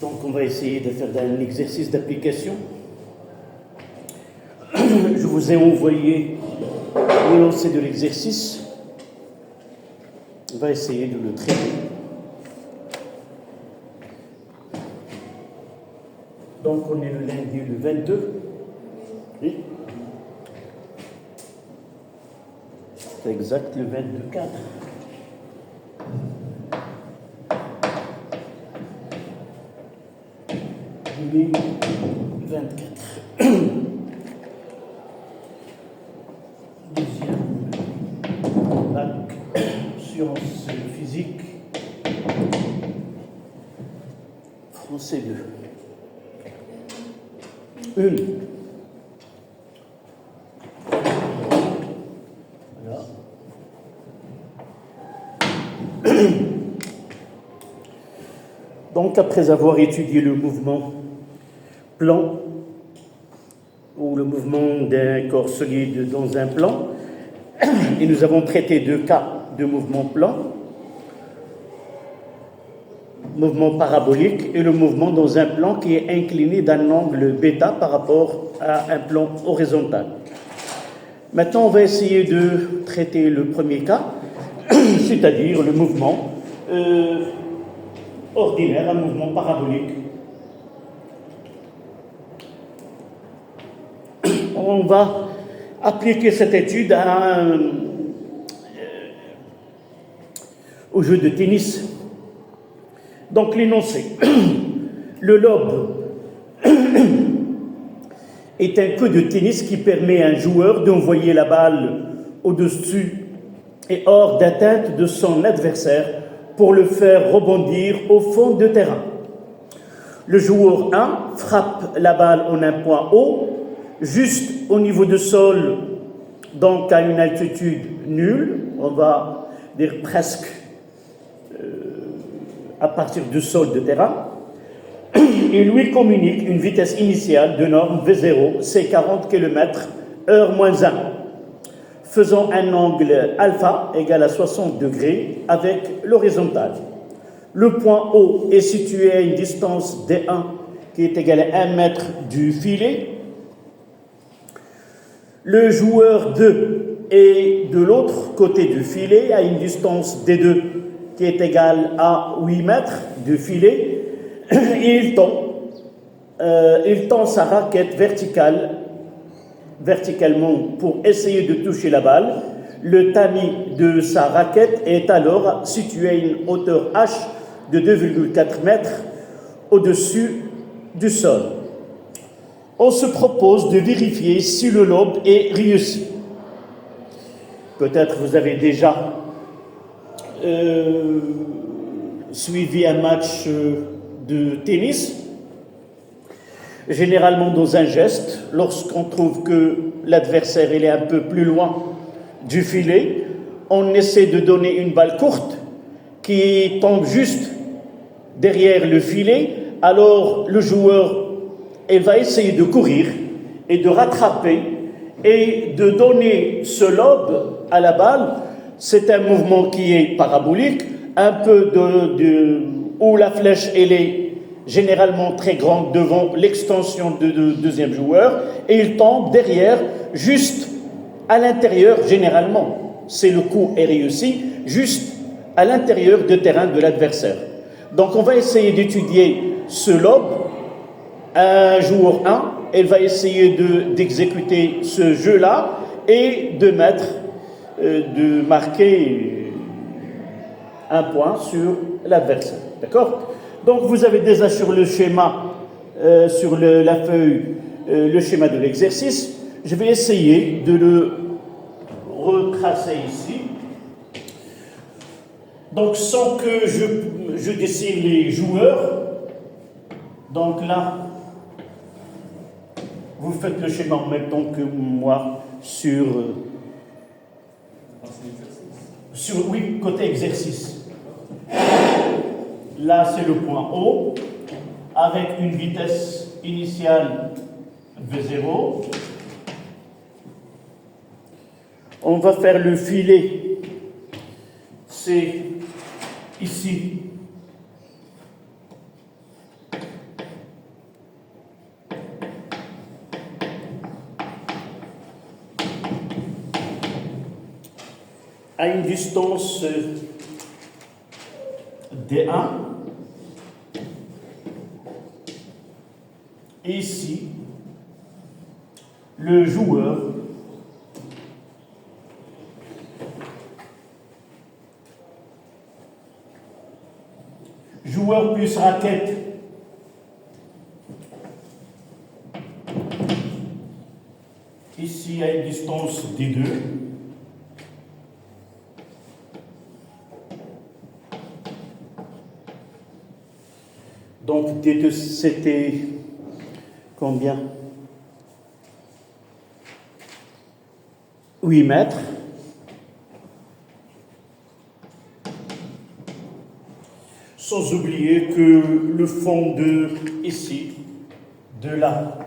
Donc on va essayer de faire un exercice d'application. Je vous ai envoyé l'énoncé de l'exercice. On va essayer de le traiter. Donc on est le lundi le 22. Oui. C'est exact, le 22-4. Juillet 24. Deuxième bac, sciences physiques, français 2. Une. Voilà. Donc, après avoir étudié le mouvement plan, ou le mouvement d'un corps solide dans un plan, et nous avons traité deux cas de mouvement plan, mouvement parabolique et le mouvement dans un plan qui est incliné d'un angle bêta par rapport à un plan horizontal. Maintenant, on va essayer de traiter le premier cas, c'est-à-dire le mouvement ordinaire, un mouvement parabolique. On va appliquer cette étude au jeu de tennis. Donc l'énoncé. Le lobe est un coup de tennis qui permet à un joueur d'envoyer la balle au-dessus et hors d'atteinte de son adversaire pour le faire rebondir au fond de terrain. Le joueur 1 frappe la balle en un point haut, juste au niveau du sol, donc à une altitude nulle, on va dire presque à partir du sol de terrain, et lui communique une vitesse initiale de norme V0, c'est 40 km/h moins 1, faisant un angle alpha égal à 60 degrés avec l'horizontale. Le point O est situé à une distance D1 qui est égale à 1 mètre du filet. Le joueur 2 est de l'autre côté du filet à une distance D2 qui est égale à 8 mètres du filet, et il tend sa raquette verticalement pour essayer de toucher la balle. Le tamis de sa raquette est alors situé à une hauteur H de 2,4 mètres au-dessus du sol. On se propose de vérifier si le lobe est réussi. Peut-être vous avez déjà suivi un match de tennis. Généralement dans un geste, lorsqu'on trouve que l'adversaire est un peu plus loin du filet, on essaie de donner une balle courte qui tombe juste derrière le filet. Alors le joueur va essayer de courir et de rattraper et de donner ce lobe à la balle. C'est un mouvement qui est parabolique, un peu où la flèche elle est généralement très grande devant l'extension du deuxième joueur, et il tombe derrière, juste à l'intérieur, généralement, c'est le coup est réussi, juste à l'intérieur du terrain de l'adversaire. Donc on va essayer d'étudier ce lobe. Un joueur 1, elle va essayer d'exécuter ce jeu-là et de marquer un point sur l'adversaire. D'accord ? Donc vous avez déjà sur le schéma, sur la feuille, le schéma de l'exercice. Je vais essayer de le retracer ici. Donc sans que je dessine les joueurs, donc là, vous faites le schéma en même temps que moi sur oui, côté exercice. Là, c'est le point O, avec une vitesse initiale V0. On va faire le filet, c'est ici. à une distance D1. Et ici, le joueur plus raquette ici à une distance D2. Donc D2 c'était combien? 8 mètres. Sans oublier que le fond de ici, de là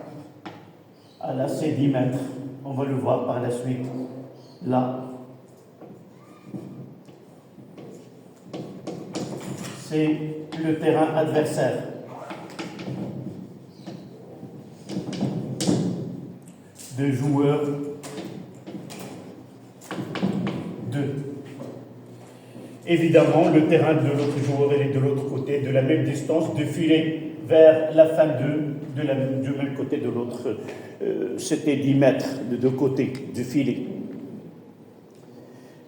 à là, c'est 10 mètres. On va le voir par la suite. Là, c'est le terrain adversaire. De joueurs 2. Évidemment, le terrain de l'autre joueur est de l'autre côté, de la même distance, de filet vers la fin du même côté de l'autre. C'était 10 mètres de deux côtés du filet.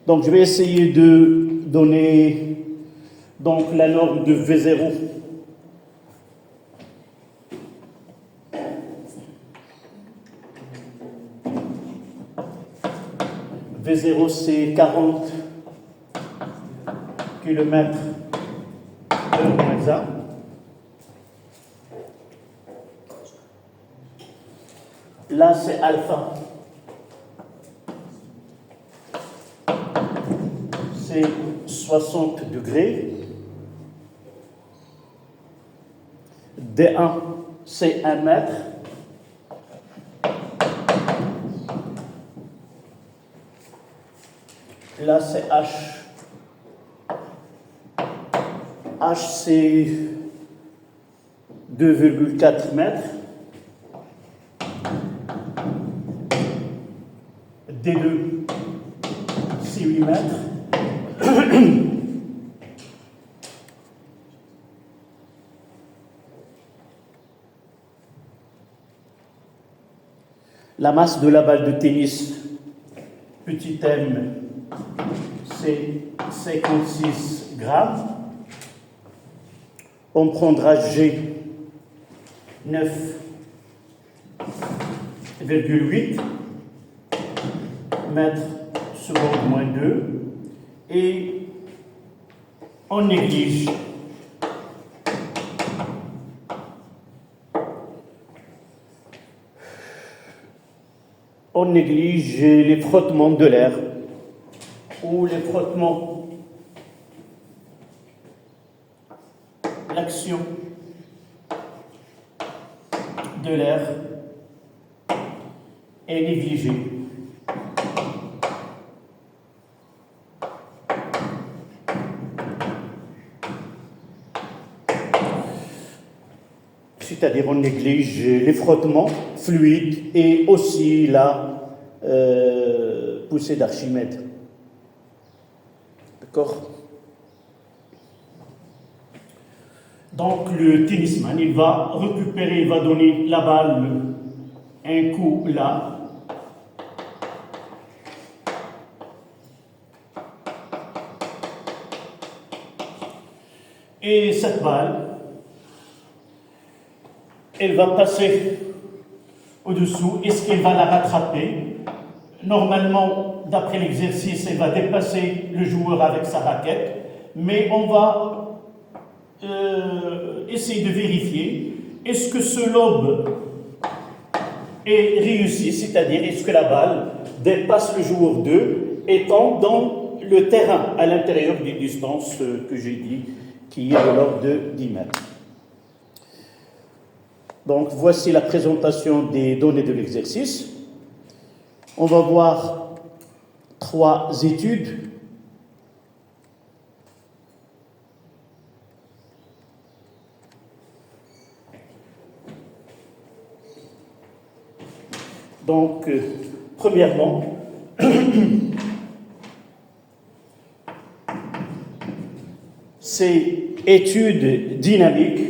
Donc, je vais essayer de donner donc, la norme de V0. V0, c'est 40 km de exact. Là, c'est alpha. C'est 60 degrés. D1, c'est 1 mètre. Là, c'est H. H, c'est 2,4 mètres. D2, c'est 8 mètres. La masse de la balle de tennis, petit m, c'est 56 grammes. On prendra G 9,8 mètres seconde moins 2 et on néglige les frottements de l'air ou les frottements, l'action de l'air est négligée. C'est-à-dire on néglige les frottements fluides et aussi la poussée d'Archimède. D'accord? Donc le tennisman, il va récupérer, il va donner la balle un coup là. Et cette balle, elle va passer au-dessous. Est-ce qu'elle va la rattraper? Normalement, d'après l'exercice, elle va dépasser le joueur avec sa raquette, mais on va essayer de vérifier est-ce que ce lobe est réussi, c'est-à-dire est-ce que la balle dépasse le joueur 2 étant dans le terrain à l'intérieur des distances que j'ai dit, qui est de l'ordre de 10 mètres. Donc voici la présentation des données de l'exercice. On va voir 3 études. Donc, premièrement, c'est étude dynamique.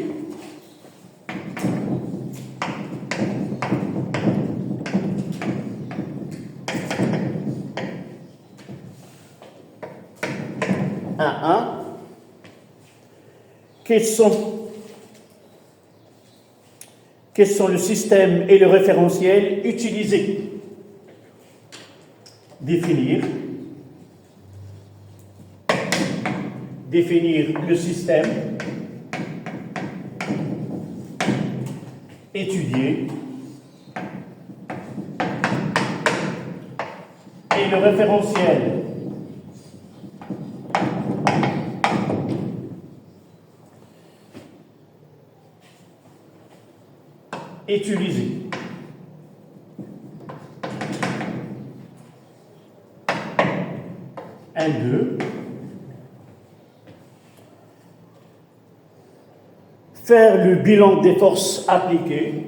Quels sont le système et le référentiel utilisés? Définir le système, étudier, et le référentiel. Utiliser. Un, deux. Faire le bilan des forces appliquées.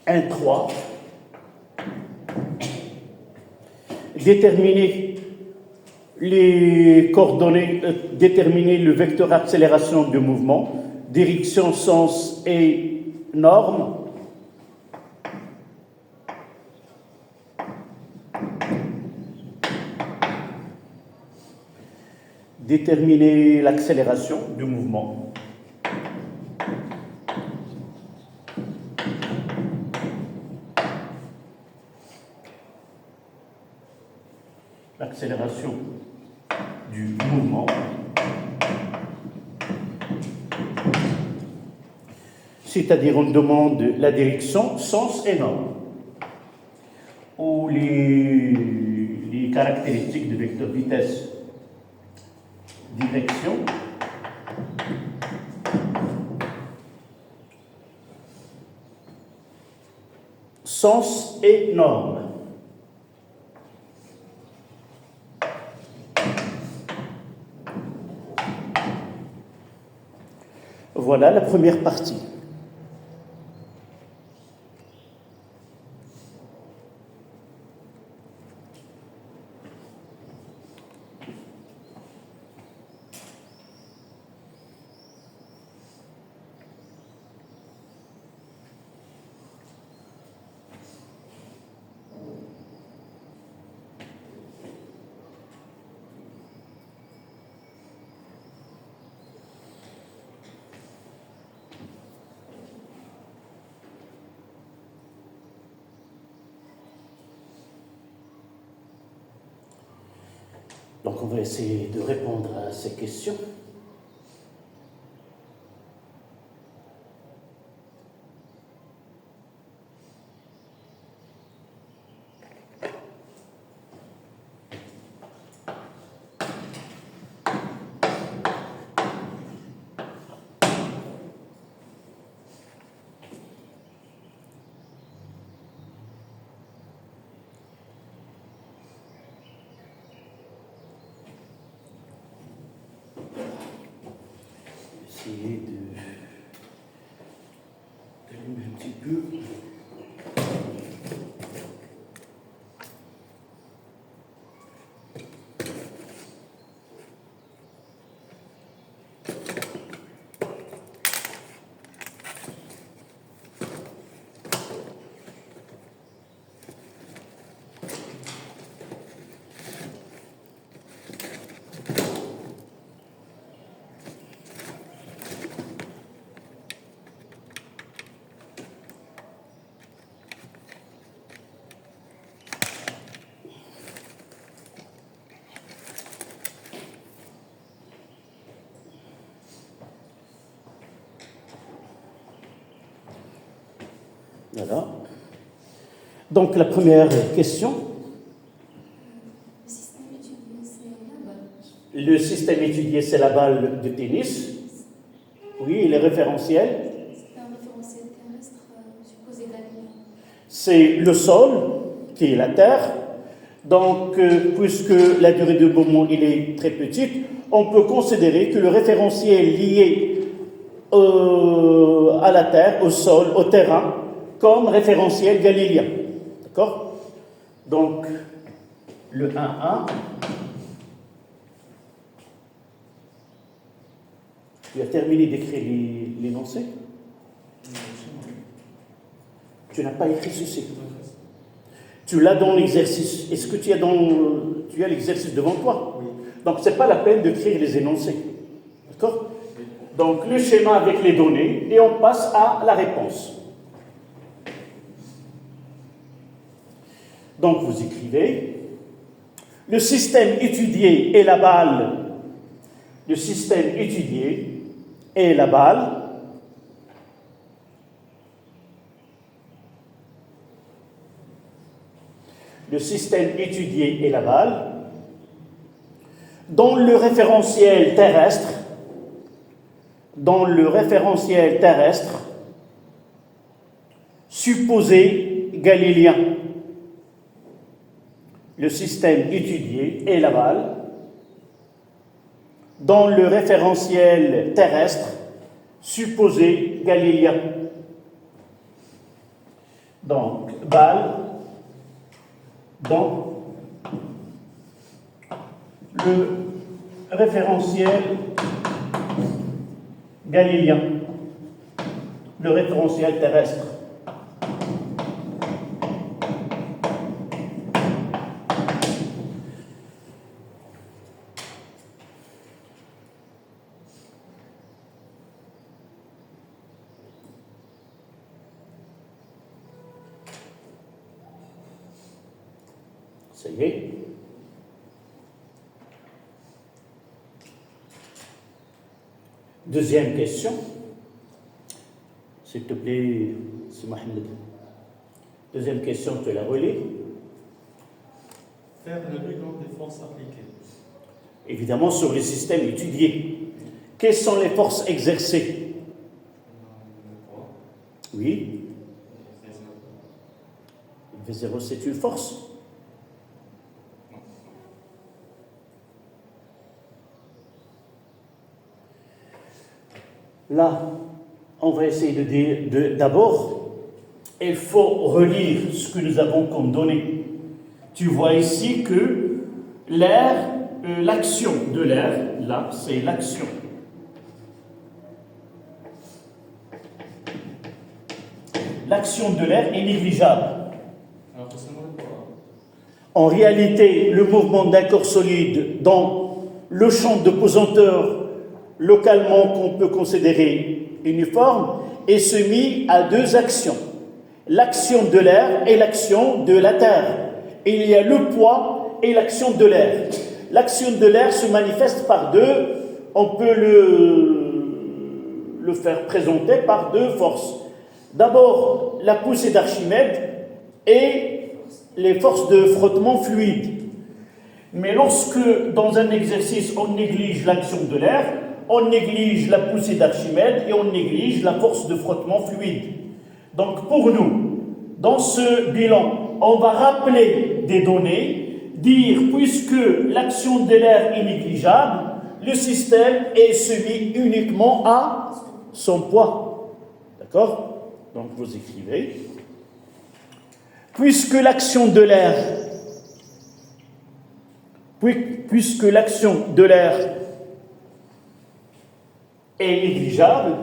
Un, trois. Déterminer les coordonnées, déterminer le vecteur accélération du mouvement, direction, sens et norme. Déterminer l'accélération du mouvement. L'accélération du mouvement. C'est-à-dire on demande la direction, sens et norme, ou les caractéristiques du vecteur vitesse, direction, sens et norme. Voilà la première partie. Donc on va essayer de répondre à ces questions. Essayer d'allumer un petit peu. Voilà. Donc la première question. Le système étudié, c'est la balle de tennis. Oui, les référentiels. C'est un référentiel terrestre supposé d'alignement. C'est le sol, qui est la terre. Donc, puisque la durée de mouvement il est très petite, on peut considérer que le référentiel lié à la Terre, au sol, au terrain, comme référentiel galiléen. D'accord? Donc, le 1,1. Tu as terminé d'écrire l'énoncé? Tu n'as pas écrit ceci. Tu l'as dans l'exercice. Est-ce que tu as l'exercice devant toi? Oui. Donc, ce n'est pas la peine d'écrire les énoncés. D'accord? Donc, le schéma avec les données, et on passe à la réponse. Donc, vous écrivez, le système étudié est la balle. Le système étudié est la balle. Le système étudié est la balle. Dans le référentiel terrestre, supposé galiléen. Le système étudié est la balle. Dans le référentiel terrestre, supposé galiléen. Donc, balle dans le référentiel galiléen, le référentiel terrestre. Ça y est. Deuxième question. S'il te plaît, c'est Mohamed. Deuxième question, tu la relis. Faire le bilan des forces appliquées. Évidemment, sur les systèmes étudiés. Quelles sont les forces exercées? Oui. V0, c'est une force. Là, on va essayer de dire, d'abord, il faut relire ce que nous avons comme données. Tu vois ici que l'air, l'action de l'air, là, c'est l'action. L'action de l'air est négligeable. En réalité, le mouvement d'un corps solide dans le champ de pesanteur localement qu'on peut considérer uniforme est soumis à deux actions. L'action de l'air et l'action de la Terre. Et il y a le poids et l'action de l'air. L'action de l'air se manifeste par deux, on peut le faire présenter par deux forces. D'abord, la poussée d'Archimède et les forces de frottement fluide. Mais lorsque, dans un exercice, on néglige l'action de l'air, on néglige la poussée d'Archimède et on néglige la force de frottement fluide. Donc pour nous, dans ce bilan, on va rappeler des données, dire puisque l'action de l'air est négligeable, le système est soumis uniquement à son poids. D'accord? Donc vous écrivez. Puisque l'action de l'air est négligeable,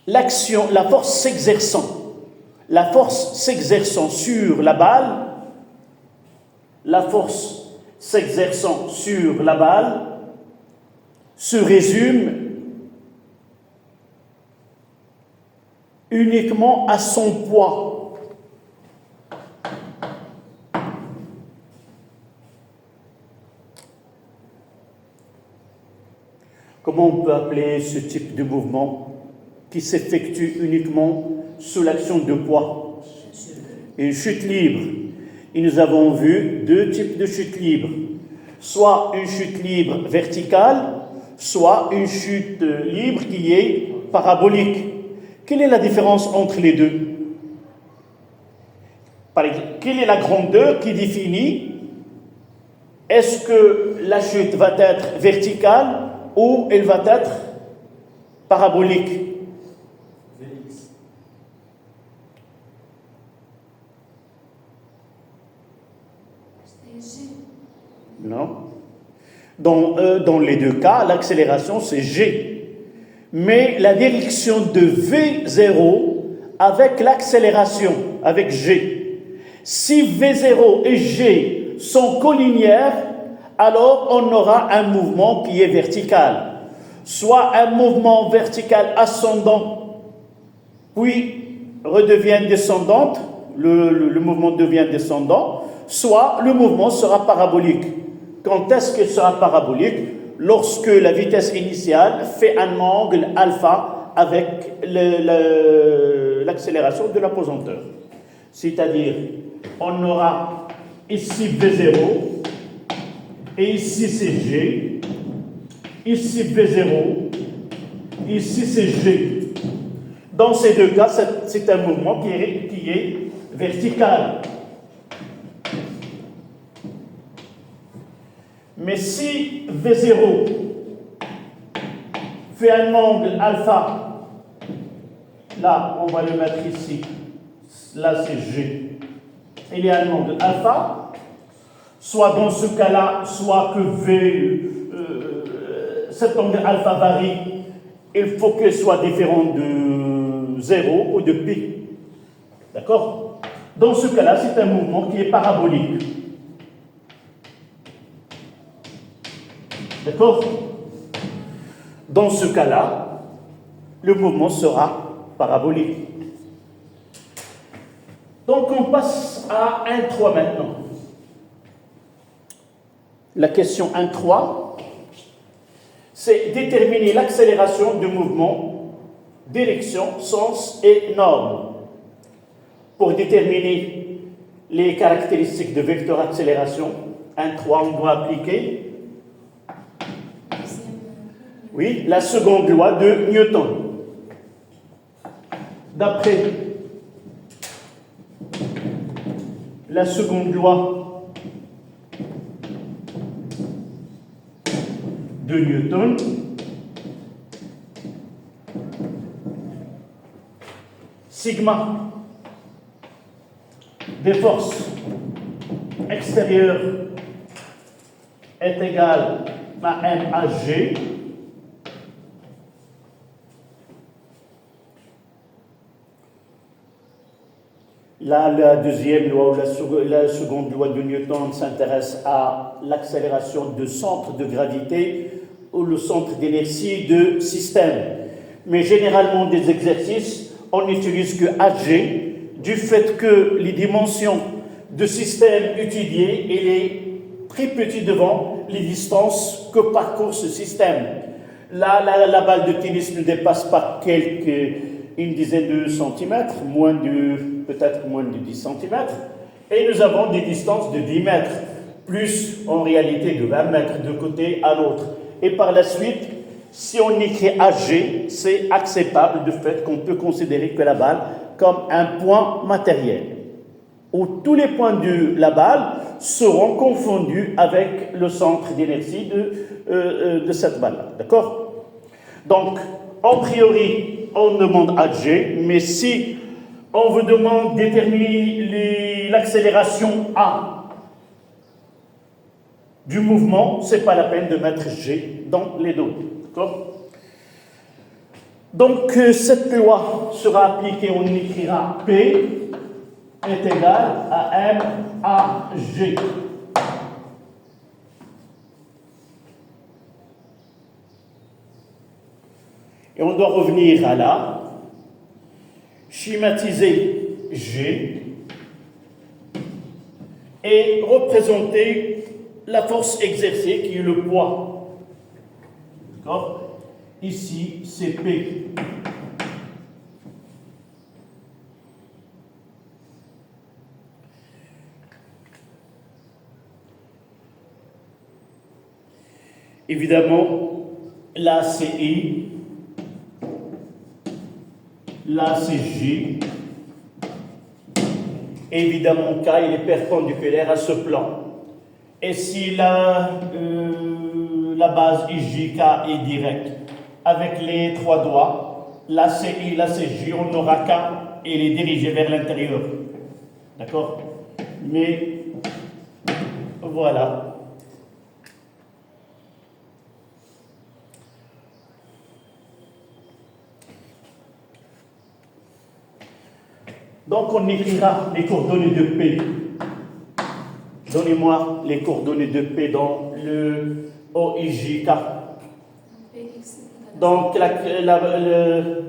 la force s'exerçant sur la balle, se résume uniquement à son poids. Comment on peut appeler ce type de mouvement qui s'effectue uniquement sous l'action de poids? Une chute libre. Et nous avons vu deux types de chute libre. Soit une chute libre verticale, soit une chute libre qui est parabolique. Quelle est la différence entre les deux? Par exemple, quelle est la grandeur qui définit est-ce que la chute va être verticale ou elle va être parabolique? Vx. Non. Dans les deux cas, l'accélération c'est G. Mais la direction de V0 avec l'accélération, avec G. Si V0 et G sont collinéaires, alors on aura un mouvement qui est vertical. Soit un mouvement vertical ascendant, puis redevient descendante, le mouvement devient descendant, soit le mouvement sera parabolique. Quand est-ce qu'il sera parabolique? Lorsque la vitesse initiale fait un angle alpha avec l'accélération de l'apesanteur. C'est-à-dire, on aura ici V0, et ici c'est G, ici V0, ici c'est G. Dans ces deux cas, c'est un mouvement qui est vertical. Mais si V0 fait un angle alpha, là on va le mettre ici, là c'est G, il y a un angle alpha, soit dans ce cas-là, soit que cet angle alpha varie, il faut qu'il soit différent de 0 ou de pi. D'accord? Dans ce cas-là, c'est un mouvement qui est parabolique. D'accord? Dans ce cas-là, le mouvement sera parabolique. Donc on passe à 1,3 maintenant. La question 1,3, c'est déterminer l'accélération du mouvement, direction, sens et norme. Pour déterminer les caractéristiques de vecteur accélération, 1,3, on doit appliquer la seconde loi de Newton. D'après la seconde loi de Newton, sigma des forces extérieures est égal à M à G. Là, la deuxième loi ou la seconde loi de Newton s'intéresse à l'accélération du centre de gravité ou le centre d'inertie de système. Mais généralement, des exercices, on n'utilise que HG, du fait que les dimensions de système étudiées, il est très petit devant les distances que parcourt ce système. Là, la balle de tennis ne dépasse pas une dizaine de centimètres, peut-être moins de 10 centimètres, et nous avons des distances de 10 mètres, plus en réalité de 20 mètres de côté à l'autre. Et par la suite, si on écrit HG, c'est acceptable du fait qu'on peut considérer que la balle comme un point matériel, où tous les points de la balle seront confondus avec le centre d'inertie de cette balle-là. D'accord? Donc, a priori, on demande HG, mais si on vous demande de déterminer l'accélération A du mouvement, ce n'est pas la peine de mettre G dans les données. D'accord? Donc, cette loi sera appliquée, on écrira P est égal à M à G. Et on doit revenir à là, schématiser G et représenter la force exercée qui est le poids. D'accord? Ici, c'est P. Évidemment, là, c'est I. là c'est J. Évidemment, K, il est perpendiculaire à ce plan. Et si la base IJK est directe, avec les trois doigts, là c'est I, là c'est J, on n'aura qu'un et il est dirigé vers l'intérieur. D'accord? Mais voilà. Donc on écrira les coordonnées de P. Donnez-moi les coordonnées de P dans le OIJK. Donc le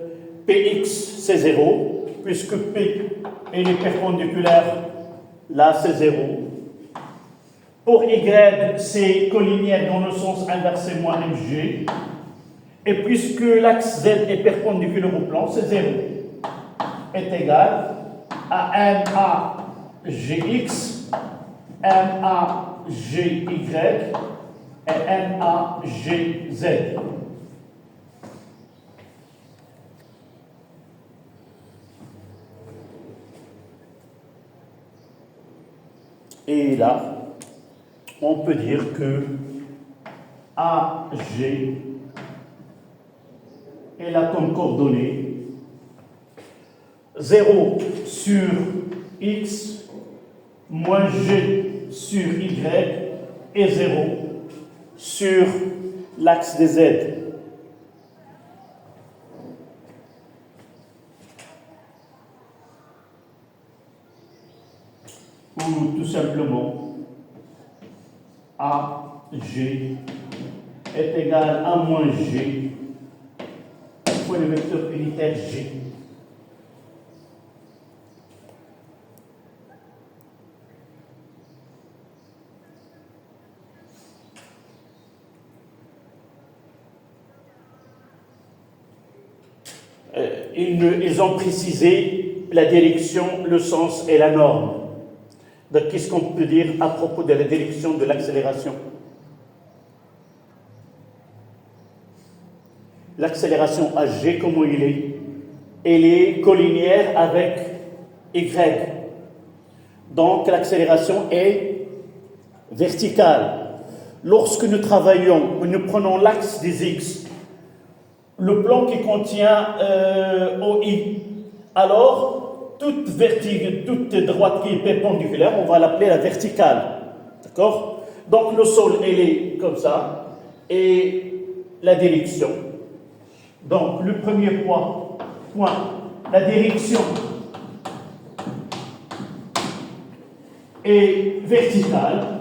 PX c'est 0, puisque P est perpendiculaire, là c'est 0. Pour Y, c'est collinéaire dans le sens inversé moins MG. Et puisque l'axe Z est perpendiculaire au plan, c'est 0. Est égal à MAGX, MAGY et MAGZ. Et là, on peut dire que AG est là comme coordonnée 0 sur X moins G sur Y et 0 sur l'axe des Z. Ou tout simplement AG est égal à moins G fois le vecteur unitaire G. Ils ont précisé la direction, le sens et la norme. Donc, qu'est-ce qu'on peut dire à propos de la direction de l'accélération? L'accélération AG, comment il est? Elle est collinéaire avec Y. Donc, l'accélération est verticale. Lorsque nous travaillons, nous prenons l'axe des X, le plan qui contient OI, alors toute droite qui est perpendiculaire, on va l'appeler la verticale. D'accord? Donc le sol, elle est comme ça, et la direction. Donc le premier point, la direction est verticale.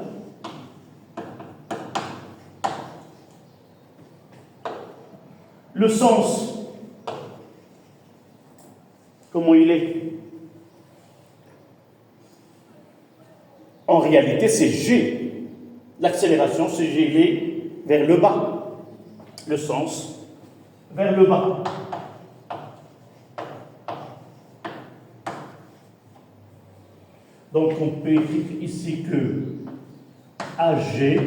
Le sens, comment il est? En réalité, c'est G. L'accélération, c'est G, il est vers le bas. Le sens, vers le bas. Donc, on peut écrire ici que AG,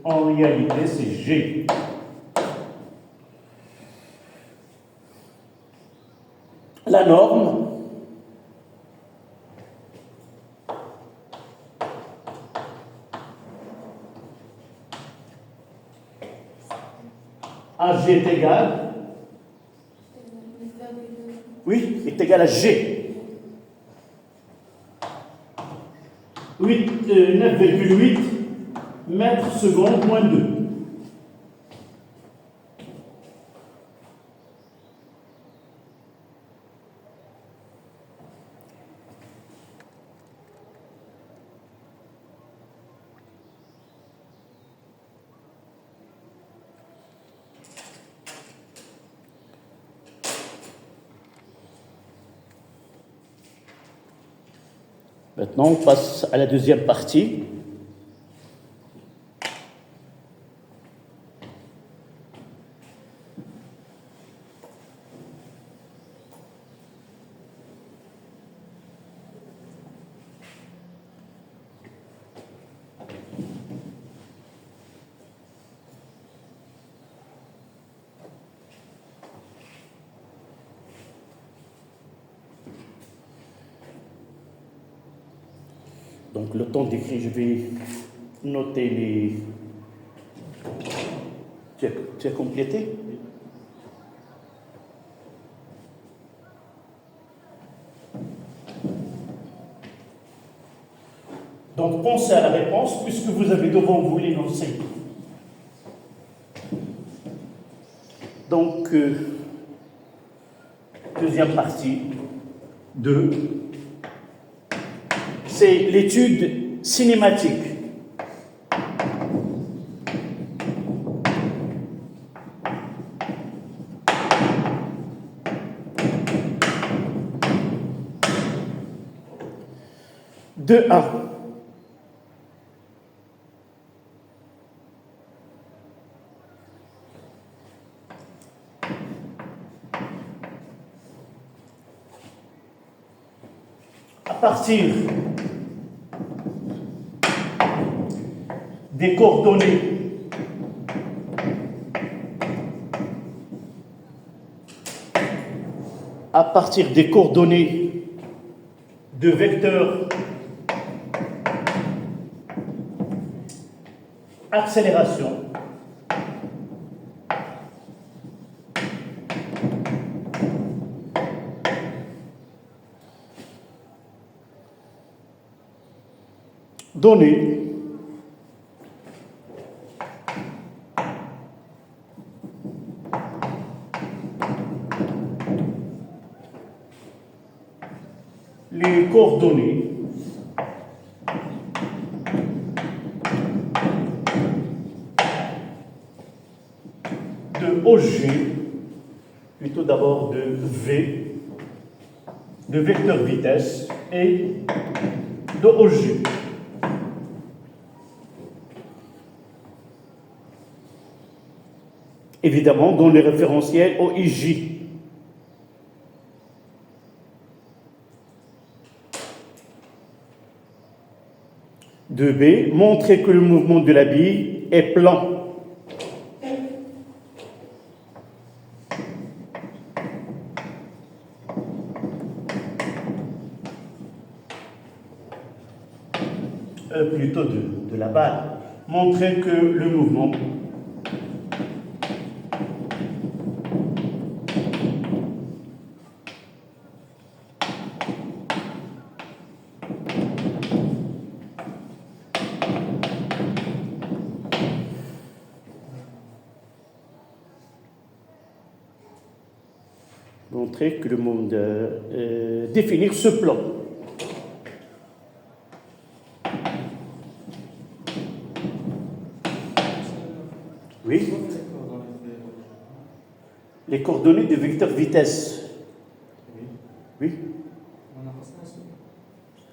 en réalité, c'est G. La norme, AG est égal, oui, est égal à G. 9,8 mètres secondes moins 2. Maintenant, on passe à la deuxième partie. Donc le temps d'écrire, je vais noter les... Tu as complété? Donc pensez à la réponse puisque vous avez devant vous l'énoncé. Donc, deuxième partie, 2, c'est l'étude cinématique. De 1. À partir des coordonnées de vecteurs accélération, données les coordonnées de OG, plutôt d'abord de V, de vecteur vitesse, et de OG. Évidemment, dans les référentiels OIJ. De B, montrer que le mouvement de la bille est plan. Plutôt de la balle. Montrer que le mouvement définir ce plan. Oui. Les coordonnées de vecteur vitesse. Oui.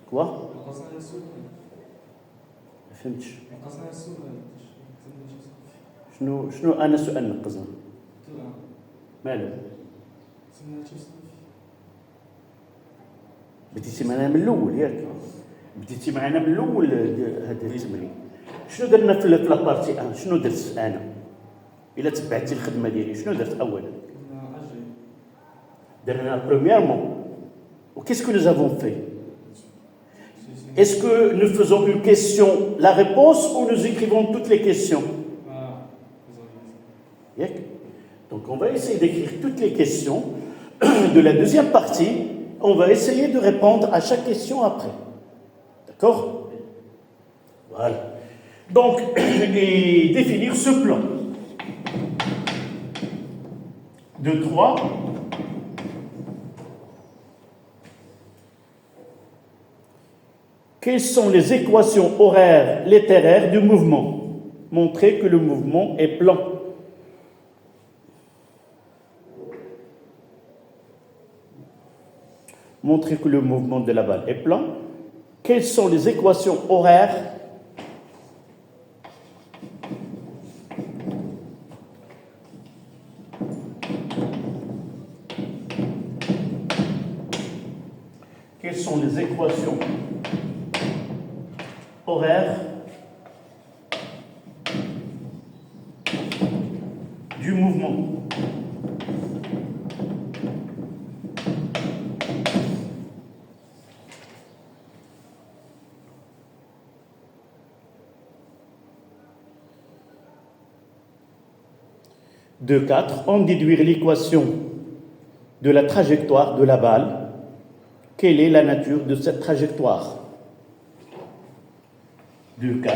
Quoi? فهمتش. شنو انا سؤال نقصنا؟ ماله؟ بديتي معنا من الاول ياك؟ بديتي معنا من الاول هذا التمرين. شنو درنا في لابارتي 1؟ شنو درت انا؟ الا تبعتي الخدمه ديالي شنو درت اولا؟ درنا premièrement. Qu'est-ce que nous avons fait? Est-ce que nous faisons une question, la réponse, ou nous écrivons toutes les questions? Donc on va essayer d'écrire toutes les questions de la deuxième partie. On va essayer de répondre à chaque question après. D'accord? Voilà. Donc, et définir ce plan. De 3. Quelles sont les équations horaires littéraires du mouvement? Montrer que le mouvement est plan. Montrer que le mouvement de la balle est plan. Quelles sont les équations horaires horaires du mouvement? de 4, en déduire l'équation de la trajectoire de la balle. Quelle est la nature de cette trajectoire? 2, 4.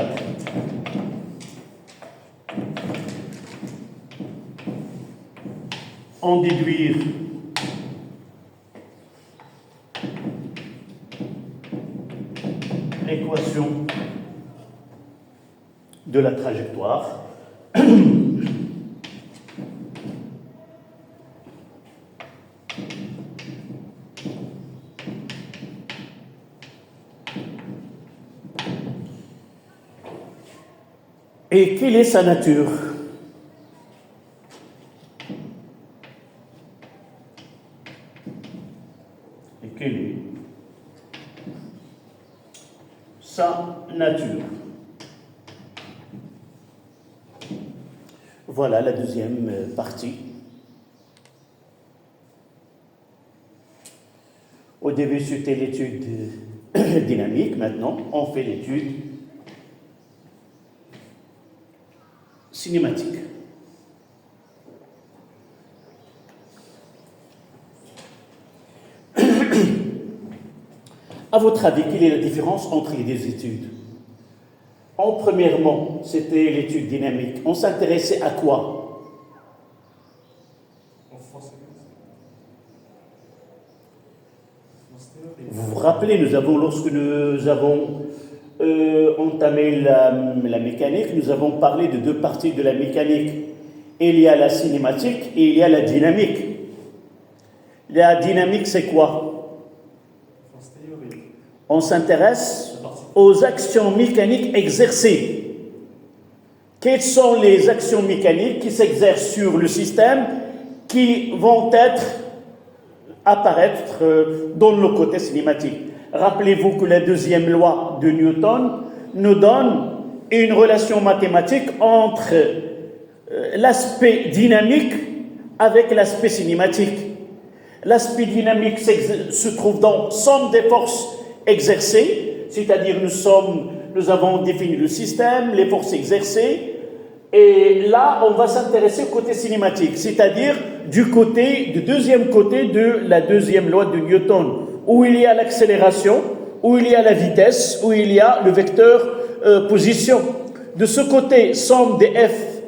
En déduire l'équation de la trajectoire. Et quelle est sa nature? Et quelle est sa nature? Voilà la deuxième partie. Au début, c'était l'étude dynamique. Maintenant, on fait l'étude cinématique. À votre avis, quelle est la différence entre les deux études? Premièrement, c'était l'étude dynamique. On s'intéressait à quoi? Vous vous rappelez, lorsque nous avons entamé la mécanique, nous avons parlé de deux parties de la mécanique. Il y a la cinématique et il y a la dynamique. La dynamique, c'est quoi? On s'intéresse aux actions mécaniques exercées. Quelles sont les actions mécaniques qui s'exercent sur le système qui vont apparaître dans le côté cinématique? Rappelez-vous que la deuxième loi de Newton nous donne une relation mathématique entre l'aspect dynamique avec l'aspect cinématique. L'aspect dynamique se trouve dans somme des forces exercées, c'est-à-dire nous avons défini le système, les forces exercées, et là on va s'intéresser au côté cinématique, c'est-à-dire du deuxième côté de la deuxième loi de Newton, où il y a l'accélération, où il y a la vitesse, où il y a le vecteur position. De ce côté, somme des F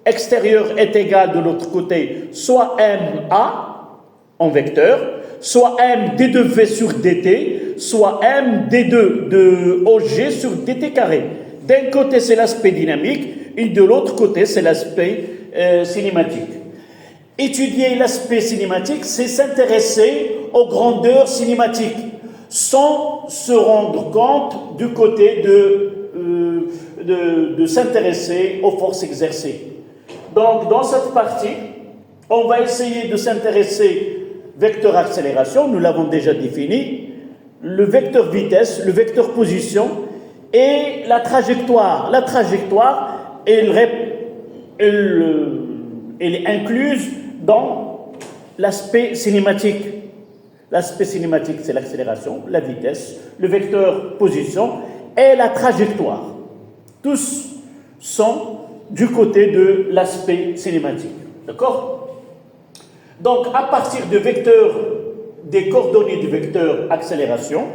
extérieur est égale de l'autre côté, soit MA en vecteur, soit M d2V sur dt, soit M d2 de OG sur dt carré. D'un côté, c'est l'aspect dynamique, et de l'autre côté, c'est l'aspect cinématique. Étudier l'aspect cinématique, c'est s'intéresser aux grandeurs cinématiques, sans se rendre compte du côté de s'intéresser aux forces exercées. Donc, dans cette partie, on va essayer de s'intéresser vecteur accélération, nous l'avons déjà défini, le vecteur vitesse, le vecteur position et la trajectoire. La trajectoire, elle est incluse dans l'aspect cinématique. L'aspect cinématique, c'est l'accélération, la vitesse, le vecteur position et la trajectoire. Tous sont du côté de l'aspect cinématique. D'accord? Donc, à partir des coordonnées du vecteur accélération,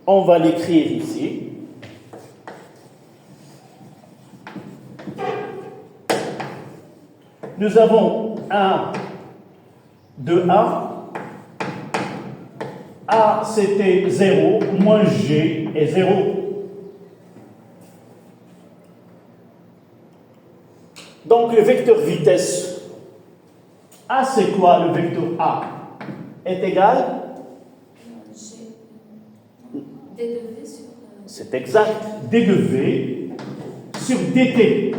on va l'écrire ici. Nous avons A de A. A, c'était 0, moins G est 0. Donc, le vecteur vitesse, A, c'est quoi le vecteur A? Est égal D de V sur... C'est exact. D de V sur dt.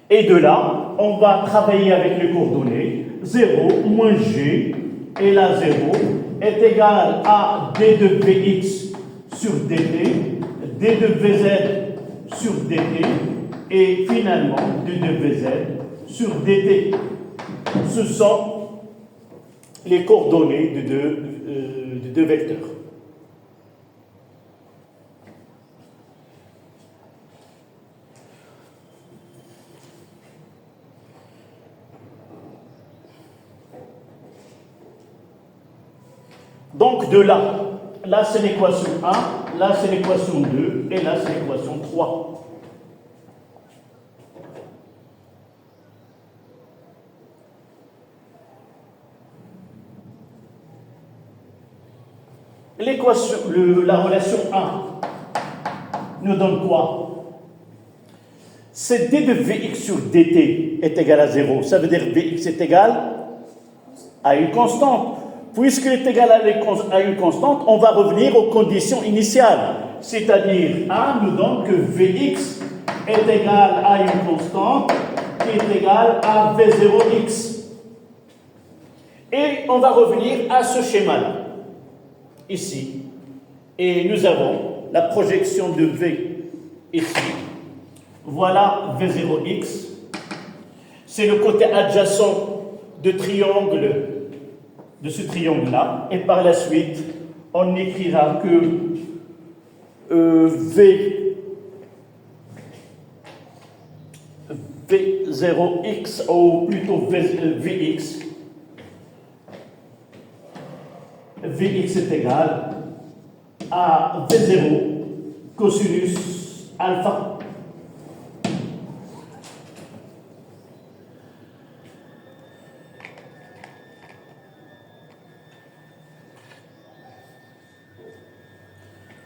Et de là, on va travailler avec les coordonnées. 0 moins G, et là 0, est égal à D de Vx sur dt, D de Vz sur dt, et finalement D de Vz sur dt. Ce sont les coordonnées de deux vecteurs. Donc de là c'est l'équation 1, là c'est l'équation 2, et là c'est l'équation 3. L'équation, la relation 1 nous donne quoi? C'est d de Vx sur dt est égal à 0. Ça veut dire Vx est égal à une constante. Puisqu'il est égal à une constante, on va revenir aux conditions initiales. C'est-à-dire, 1 nous donne que Vx est égal à une constante qui est égale à V0x. Et on va revenir à ce schéma-là, ici. Et nous avons la projection de V ici. Voilà V0x. C'est le côté adjacent de triangle, de ce triangle-là. Et par la suite, on écrira que V0x, ou plutôt Vx, Vx est égal à V0 cosinus alpha.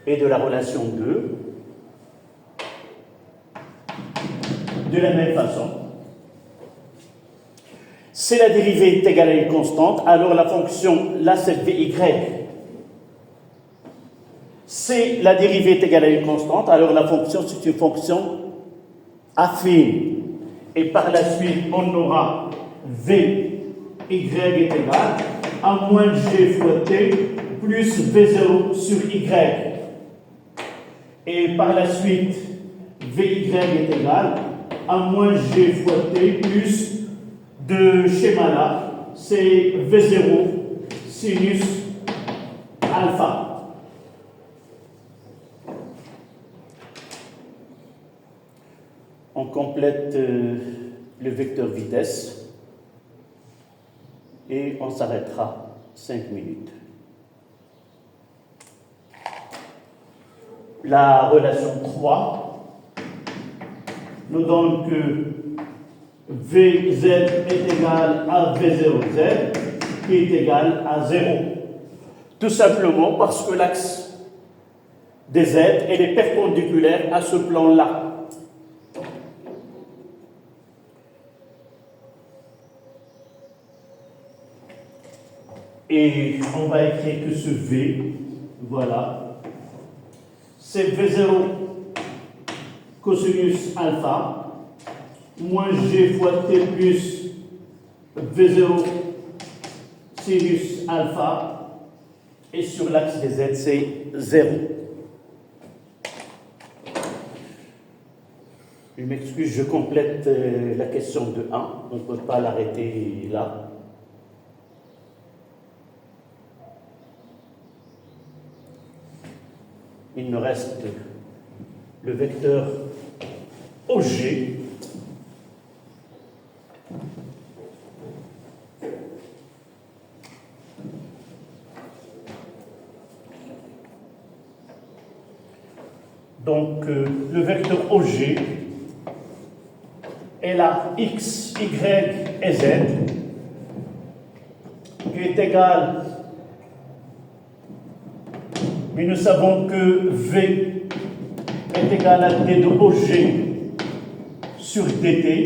Et de la relation 2, de la même façon, si la dérivée est égale à une constante, alors la fonction, là c'est Vy. Si la dérivée est égale à une constante, alors la fonction c'est une fonction affine. Et par la suite, on aura Vy est égal à moins g fois t plus V0 sur y. Et par la suite, Vy est égal à moins g fois t plus de schéma-là, c'est V0 sinus alpha. On complète le vecteur vitesse et on s'arrêtera 5 minutes. La relation 3 nous donne que Vz est égal à V0z qui est égal à 0. Tout simplement parce que l'axe des z elle est perpendiculaire à ce plan-là. Et on va écrire que ce V, voilà, c'est V0 cosinus alpha moins g fois t plus V0 sinus alpha, et sur l'axe des z c'est 0. Je m'excuse, je complète la question de 1, on ne peut pas l'arrêter là. Il nous reste le vecteur OG. Donc, le vecteur OG est là x, y et z, qui est égal, mais nous savons que V est égal à d de OG sur dt,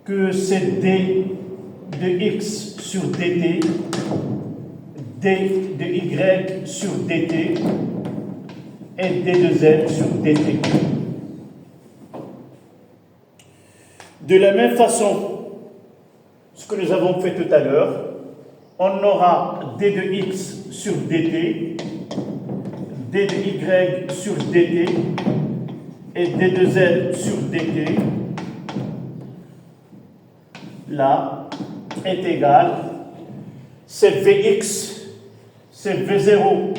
que c'est d de x sur dt, d de y sur dt et d de z sur dt. De la même façon, ce que nous avons fait tout à l'heure, on aura d de x sur dt, d de y sur dt et d de z sur dt, là, est égal, c'est Vx, c'est V0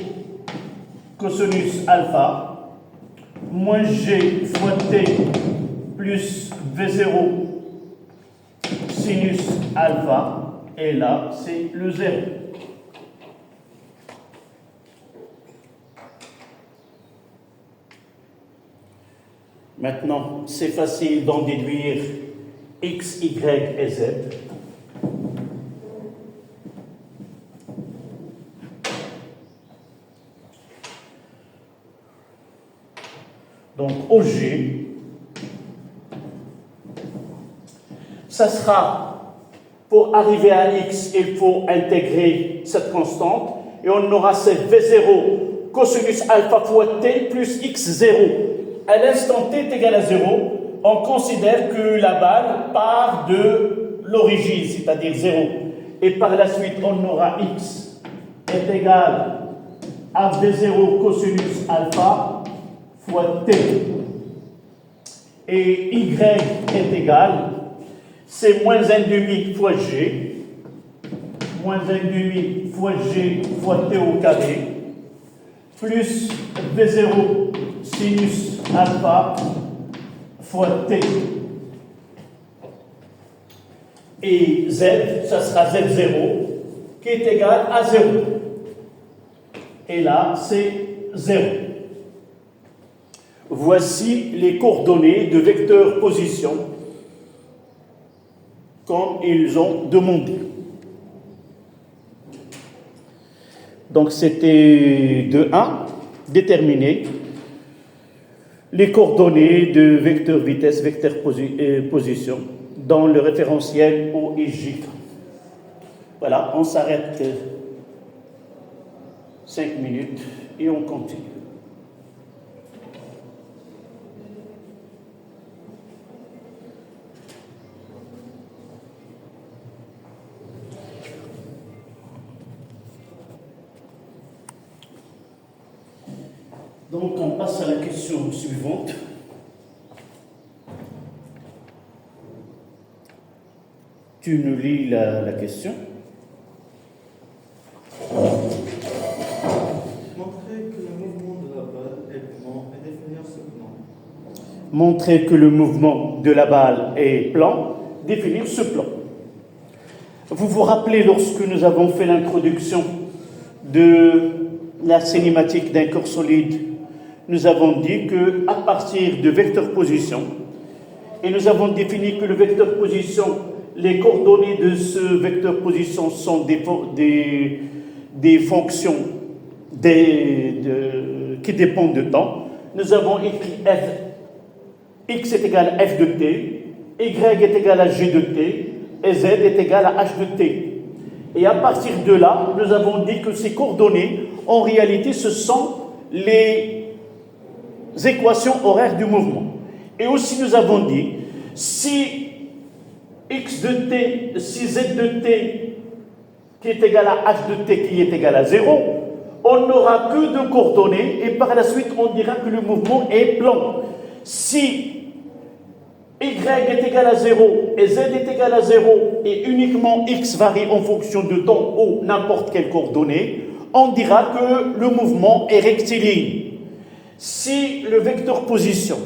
cosinus alpha, moins g fois t plus V0 sinus alpha, Et là, c'est le 0. Maintenant, c'est facile d'en déduire x, y et z. Donc, OG, ça sera, pour arriver à x, il faut intégrer cette constante, et on aura cette V0 cosinus alpha fois t plus x0. À l'instant t est égal à 0, on considère que la balle part de l'origine, c'est-à-dire 0. Et par la suite, on aura x est égal à V0 cosinus alpha fois t. Et y est égal, c'est moins 1,5 fois g, moins 1,5 fois g fois t au carré, plus V0 sinus alpha fois t. Et z, ça sera z0, qui est égal à 0. Et là, c'est 0. Voici les coordonnées de vecteur position comme ils ont demandé. Donc c'était de 1, déterminer les coordonnées de vecteur vitesse, vecteur position dans le référentiel OIJ. Voilà, on s'arrête 5 minutes et on continue. Donc, on passe à la question suivante. Tu nous lis la question. Montrer que le mouvement de la balle est plan et définir ce plan. Montrer que le mouvement de la balle est plan, définir ce plan. Vous vous rappelez lorsque nous avons fait l'introduction de la cinématique d'un corps solide, nous avons dit qu'à partir de vecteur position, et nous avons défini que le vecteur position, les coordonnées de ce vecteur position sont des fonctions qui dépendent de temps. Nous avons écrit f, x est égal à f de t, y est égal à g de t, et z est égal à h de t. Et à partir de là, nous avons dit que ces coordonnées, en réalité, ce sont les équations horaires du mouvement. Et aussi, nous avons dit, si x de t, si z de t, qui est égal à h de t, qui est égal à 0, on n'aura que deux coordonnées, et par la suite, on dira que le mouvement est plan. Si y est égal à 0 et z est égal à 0 et uniquement x varie en fonction de temps ou n'importe quelle coordonnée, on dira que le mouvement est rectiligne. Si le vecteur position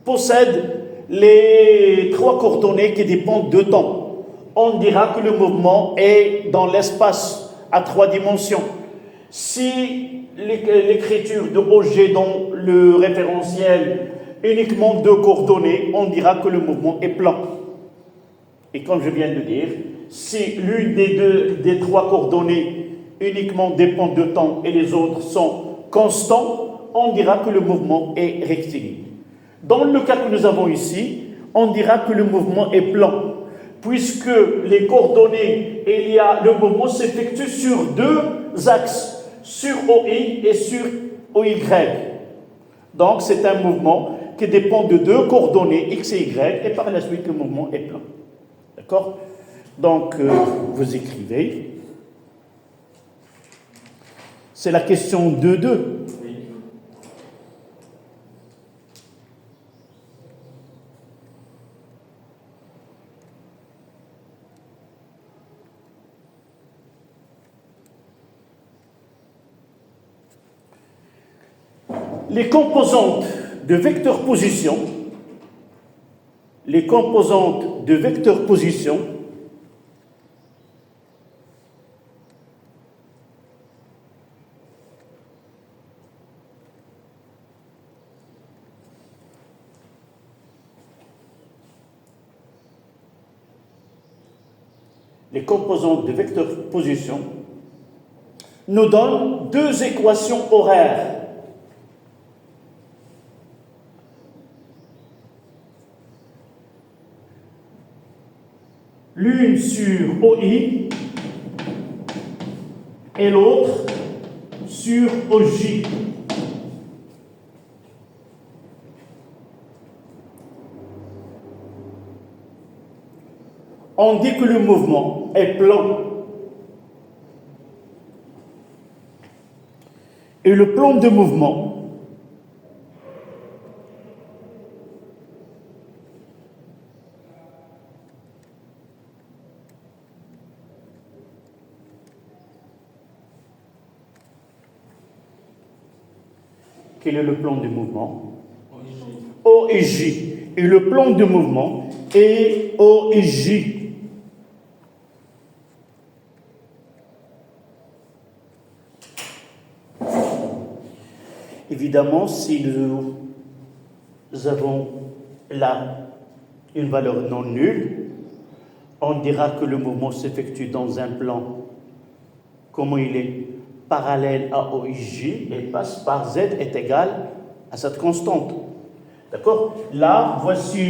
possède les trois coordonnées qui dépendent de temps, on dira que le mouvement est dans l'espace à 3 dimensions. Si l'écriture de OG dans le référentiel uniquement 2 coordonnées, on dira que le mouvement est plan. Et comme je viens de dire, si l'une des 3 coordonnées uniquement dépend de temps et les autres sont constants, on dira que le mouvement est rectiligne. Dans le cas que nous avons ici, on dira que le mouvement est plan, puisque les coordonnées, le mouvement s'effectue sur 2 axes, sur OI et sur OY. Donc c'est un mouvement qui dépend de 2 coordonnées x et y, et par la suite le mouvement est plan. D'accord? Donc vous écrivez. C'est la question 2.2. Oui. Les composantes de vecteur position, les composantes de vecteur position, nous donne deux équations horaires. L'une sur OI et l'autre sur OJ. On dit que le mouvement est plan. Et le plan de mouvement quel est le plan de mouvement? O et J. Et le plan de mouvement est O et J. Évidemment, si nous avons là une valeur non nulle, on dira que le mouvement s'effectue dans un plan, comment il est parallèle à OIJ et passe par Z est égal à cette constante. D'accord? Là, voici,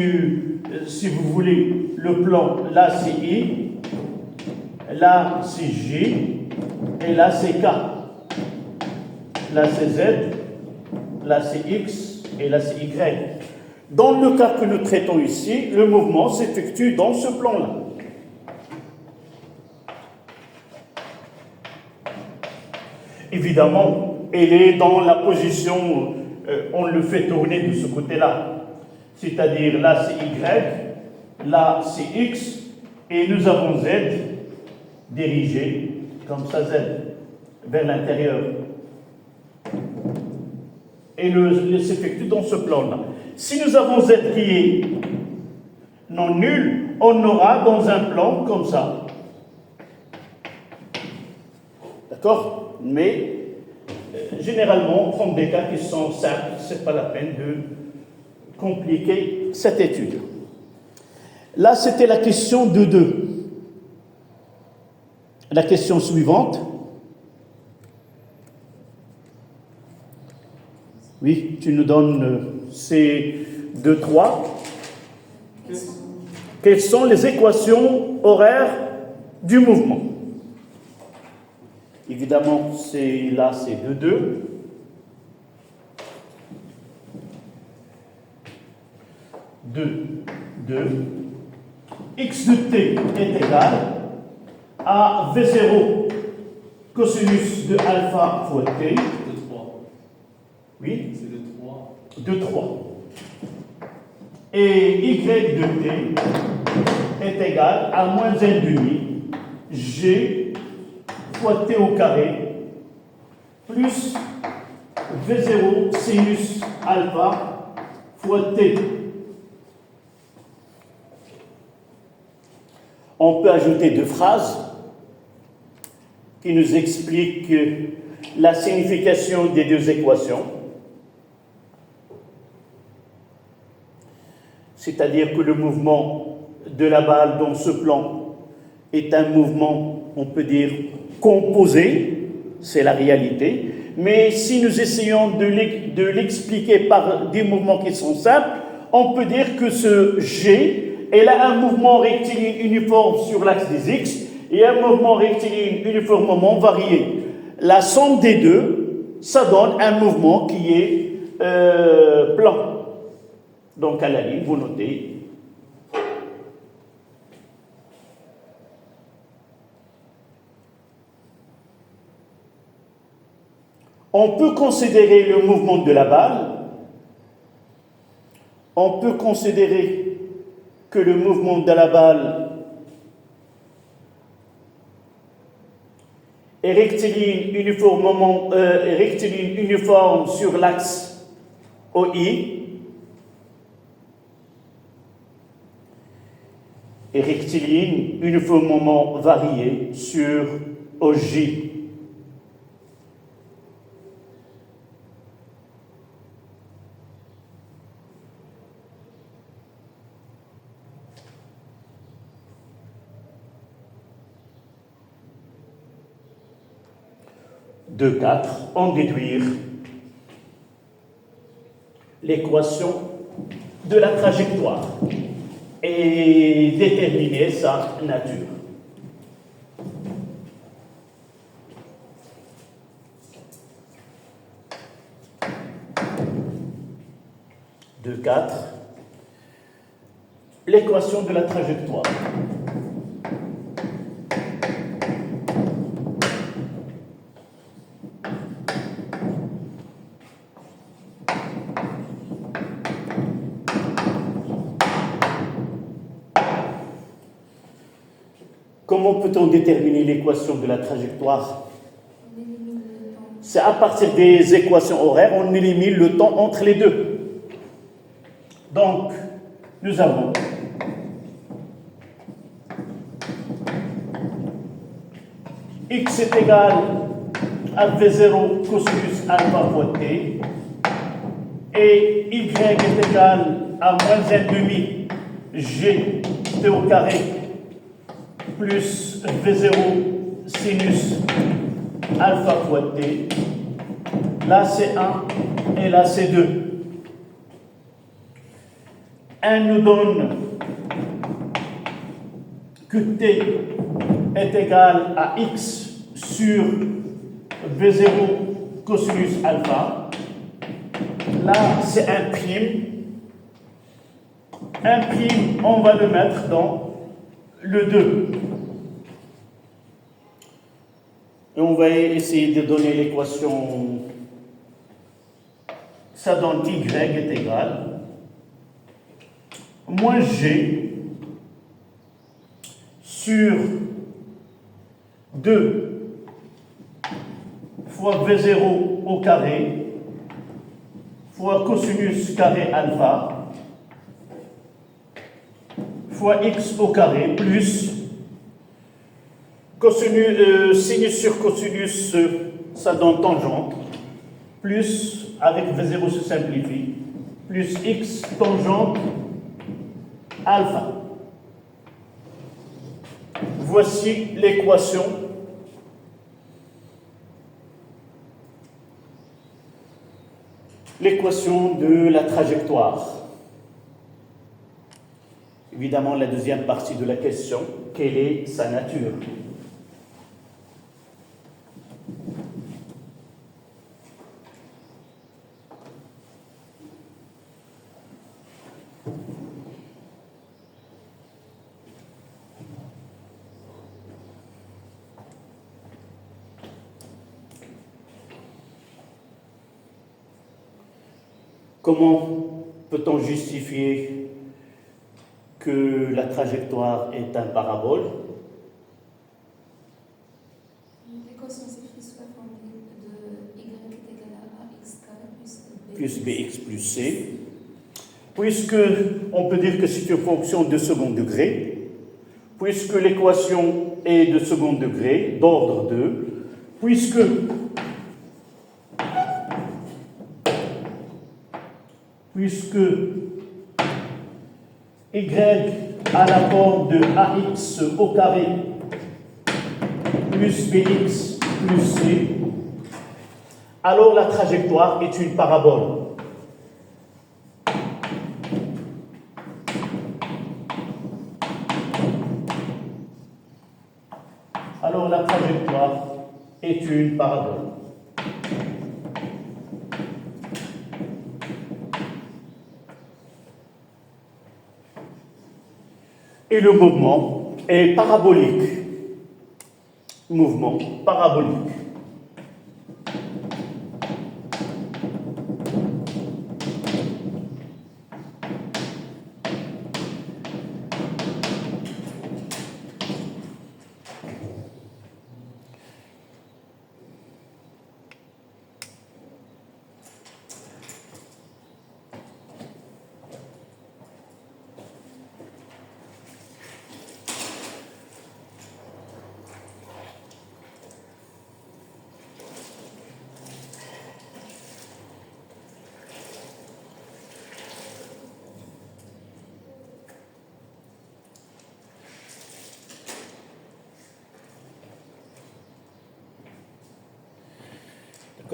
si vous voulez, le plan. Là, c'est I, là, c'est J, et là, c'est K. Là, c'est Z, là, c'est X, et là, c'est Y. Dans le cas que nous traitons ici, le mouvement s'effectue dans ce plan-là. Évidemment, elle est dans la position, on le fait tourner de ce côté-là. C'est-à-dire, là, c'est Y, là, c'est X, et nous avons Z dirigé, comme ça, Z, vers l'intérieur. Et le s'effectue dans ce plan-là. Si nous avons Z qui est non nul, on aura dans un plan comme ça. D'accord? Mais généralement, on prend des cas qui sont simples, ce n'est pas la peine de compliquer cette étude. Là, c'était la question de 2. La question suivante. Oui, tu nous donnes ces 2, 3. Quelles sont les équations horaires du mouvement? Évidemment, là, c'est 2, 2. 2, 2. X de t est égal à V0 cosinus de alpha fois t. De 3. Oui? C'est de 3. De 3. Et y de t est égal à moins n demi g fois t au carré plus V0 sinus alpha fois t. On peut ajouter 2 phrases qui nous expliquent la signification des 2 équations. C'est-à-dire que le mouvement de la balle dans ce plan est un mouvement, on peut dire, composé, c'est la réalité, mais si nous essayons de l'expliquer par des mouvements qui sont simples, on peut dire que ce G, elle a un mouvement rectiligne uniforme sur l'axe des X et un mouvement rectiligne uniformément varié. La somme des deux, ça donne un mouvement qui est plan. Donc à la ligne, vous notez. On peut considérer le mouvement de la balle, on peut considérer que le mouvement de la balle est rectiligne uniforme sur l'axe OI et rectiligne uniformément varié sur OJ. de 4 en déduire l'équation de la trajectoire et déterminer sa nature. De 4, l'équation de la trajectoire. Comment peut-on déterminer l'équation de la trajectoire? On élimine le temps. C'est à partir des équations horaires, on élimine le temps entre les deux. Donc, nous avons x est égal à V0 cosinus alpha fois t et y est égal à moins 1 demi g t au carré plus V0 sinus alpha fois t. Là c'est 1 et là c'est 2. 1 nous donne que t est égal à x sur V0 cosinus alpha. Là c'est un prime. Un prime, on va le mettre dans le 2. Et on va essayer de donner l'équation. Ça donne y est égal moins g sur 2 fois V0 au carré fois cosinus carré alpha fois x au carré plus cosinus, sinus sur cosinus, ça donne tangente, plus, avec V0 se simplifie, plus x tangente alpha. Voici l'équation de la trajectoire. Évidemment, la deuxième partie de la question, quelle est sa nature? Comment peut-on justifier que la trajectoire est un parabole? L'équation s'écrit sous la formule de y est égal à ax carré Plus bx plus c. Puisque on peut dire que c'est une fonction de second degré, puisque l'équation est de second degré, d'ordre 2, puisque y a la forme de ax au carré plus bx plus c, alors la trajectoire est une parabole. Alors la trajectoire est une parabole. Et le mouvement est parabolique. Mouvement parabolique.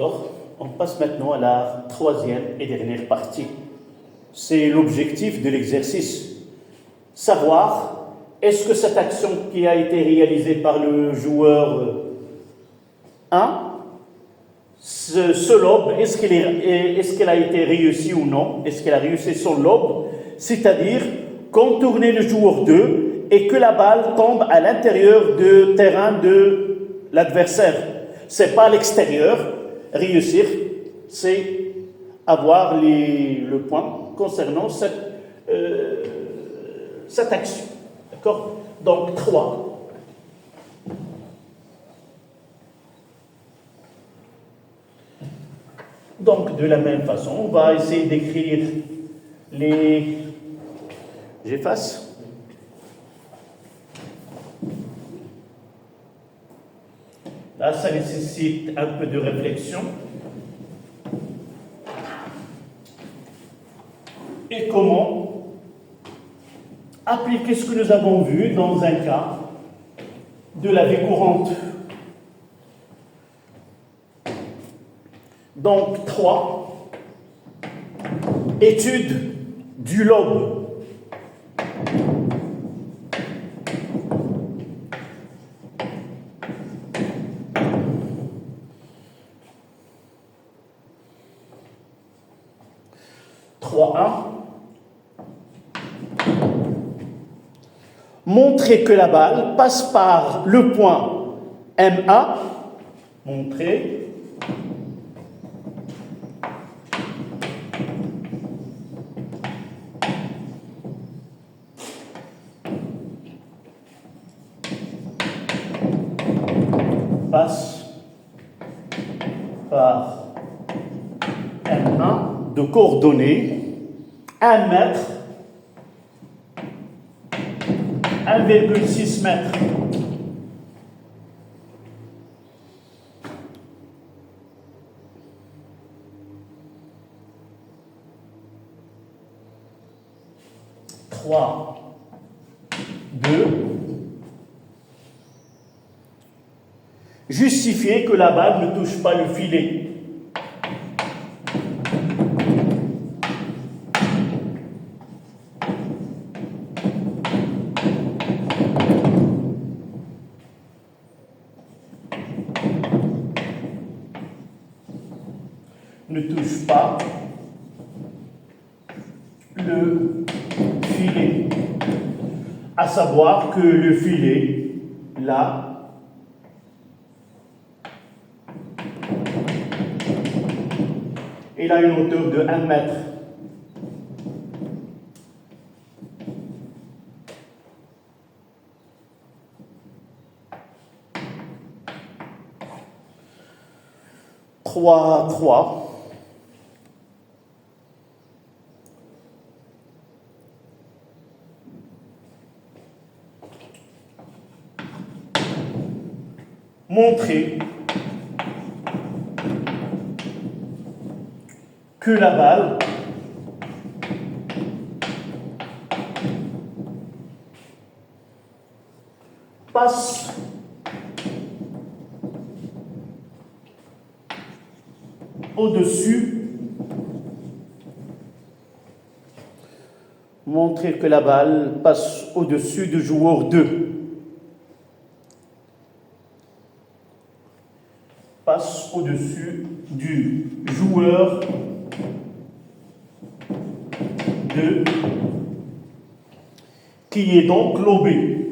D'accord? On passe maintenant à la troisième et dernière partie. C'est l'objectif de l'exercice. Savoir, est-ce que cette action qui a été réalisée par le joueur 1, ce lobe, est-ce qu'elle a été réussie ou non? Est-ce qu'elle a réussi son lobe? C'est-à-dire contourner le joueur 2 et que la balle tombe à l'intérieur du terrain de l'adversaire. C'est pas à l'extérieur. Réussir, c'est avoir le point concernant cette action. D'accord? Donc 3. Donc, de la même façon, on va essayer d'écrire les... J'efface. Là, ça nécessite un peu de réflexion. Et comment appliquer ce que nous avons vu dans un cas de la vie courante. Donc, 3. Étude du lobe. Montrer que la balle passe par le point MA. Montrer. Passe par M1 de coordonnées 1 mètre, 1,6 mètres. Trois, 2. Justifier que la balle ne touche pas le filet. Ne touche pas le filet. À savoir que le filet, là, il a une hauteur de 1 mètre. Trois. Montrer que la balle passe au-dessus. Montrer que la balle passe au-dessus du joueur 2. Passe au-dessus du joueur 2, qui est donc lobé.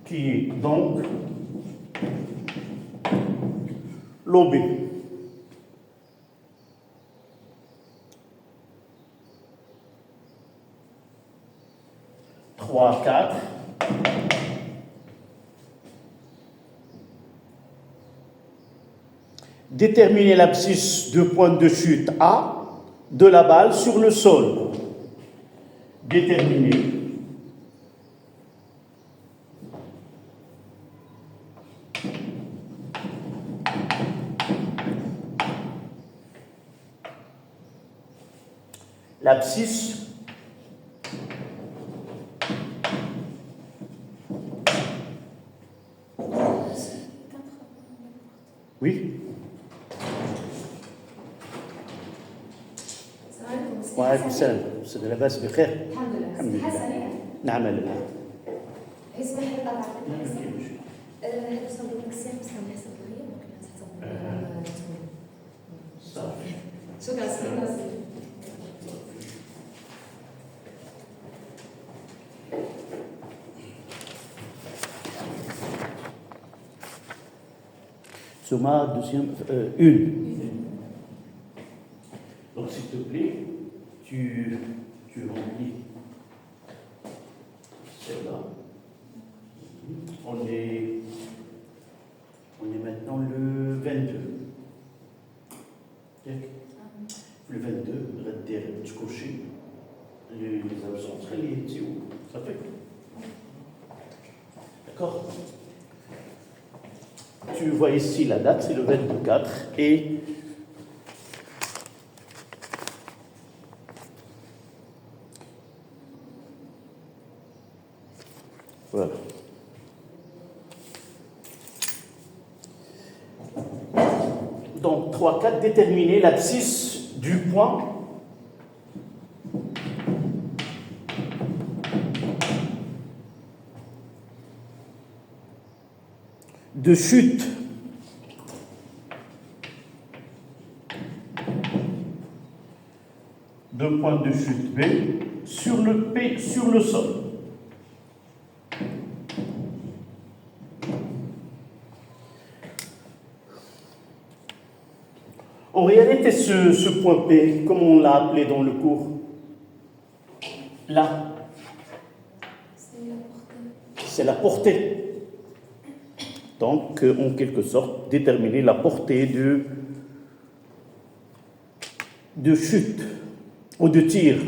Qui est donc lobé. Trois, 4. Déterminer l'abscisse de point de chute A de la balle sur le sol. Déterminer l'abscisse Oui. السلام عليكم. وعليكم السلام. أستاذ لاباس بخير؟ الحمد لله. الحمد لله. حاسة عليها. نعم لله. اسمح لي طبعا. هذا صندوق السير مسلم حسب الغياب ممكن تحسب. صافي. شكرا. Soma, deuxième, une. Donc, s'il te plaît, tu remplis celle-là. On est maintenant le 22. Le 22, tu coches les absences, ça fait. D'accord? Tu vois ici la date, c'est le 24 et voilà. Donc 3, 4, déterminer l'abscisse du point de chute de point de chute B sur le sol. En réalité, ce point P, comme on l'a appelé dans le cours, là, c'est la portée. Donc, en quelque sorte, déterminer la portée de chute ou de tir.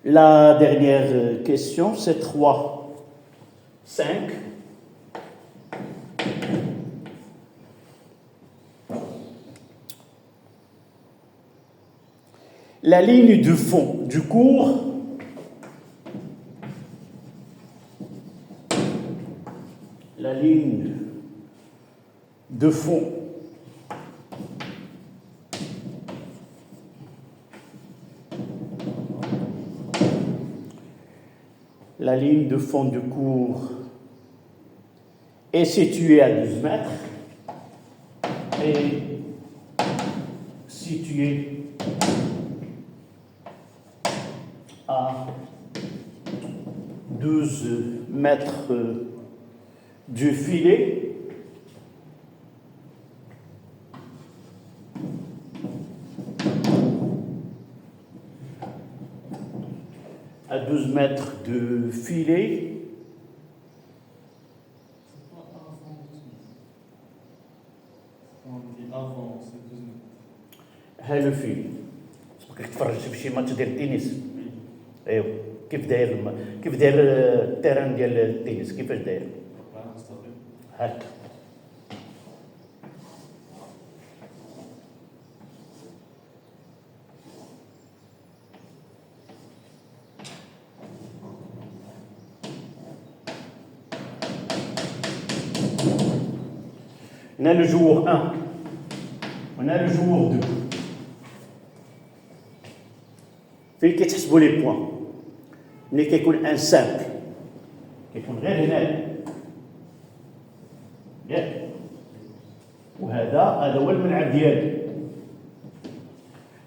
La dernière question, c'est 3, 5. La ligne de fond du cours de fond la ligne de fond du cours est située à 12 mètres et située à 12 mètres du filet. À 12 mètres de filet. Avant, c'est 12 mètres. ها لو فيل سبقك تفرجت في شي ماتش ديال التنس ايوا كيف داير التيران ديال التنس كيفاش داير هكا On a le jour 1, on a le jour 2. فين كتحسبوا لي بوان ملي كيكون ان سامبل كيكون غير هنا ياك وهذا هو الملعب ديالي.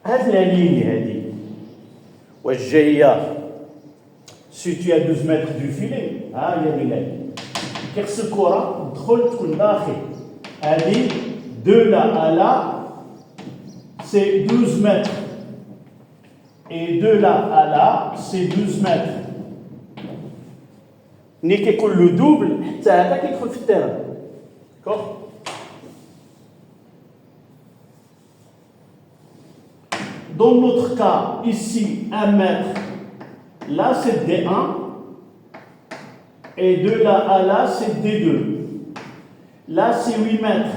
هاد لا ليني هادي واش جايه سيتي 12 متر دو فيلي ها هي بلاد كيخص الكره تدخل تكون داخل هذه de là à là c'est 12 mètres et de là à là c'est 12 mètres. ملي كيكون لو دوبل حتى هذا كيدخل في التيران. داكور Dans notre cas, ici, 1 mètre, là c'est D1, et de là à là c'est D2. Là c'est 8 mètres.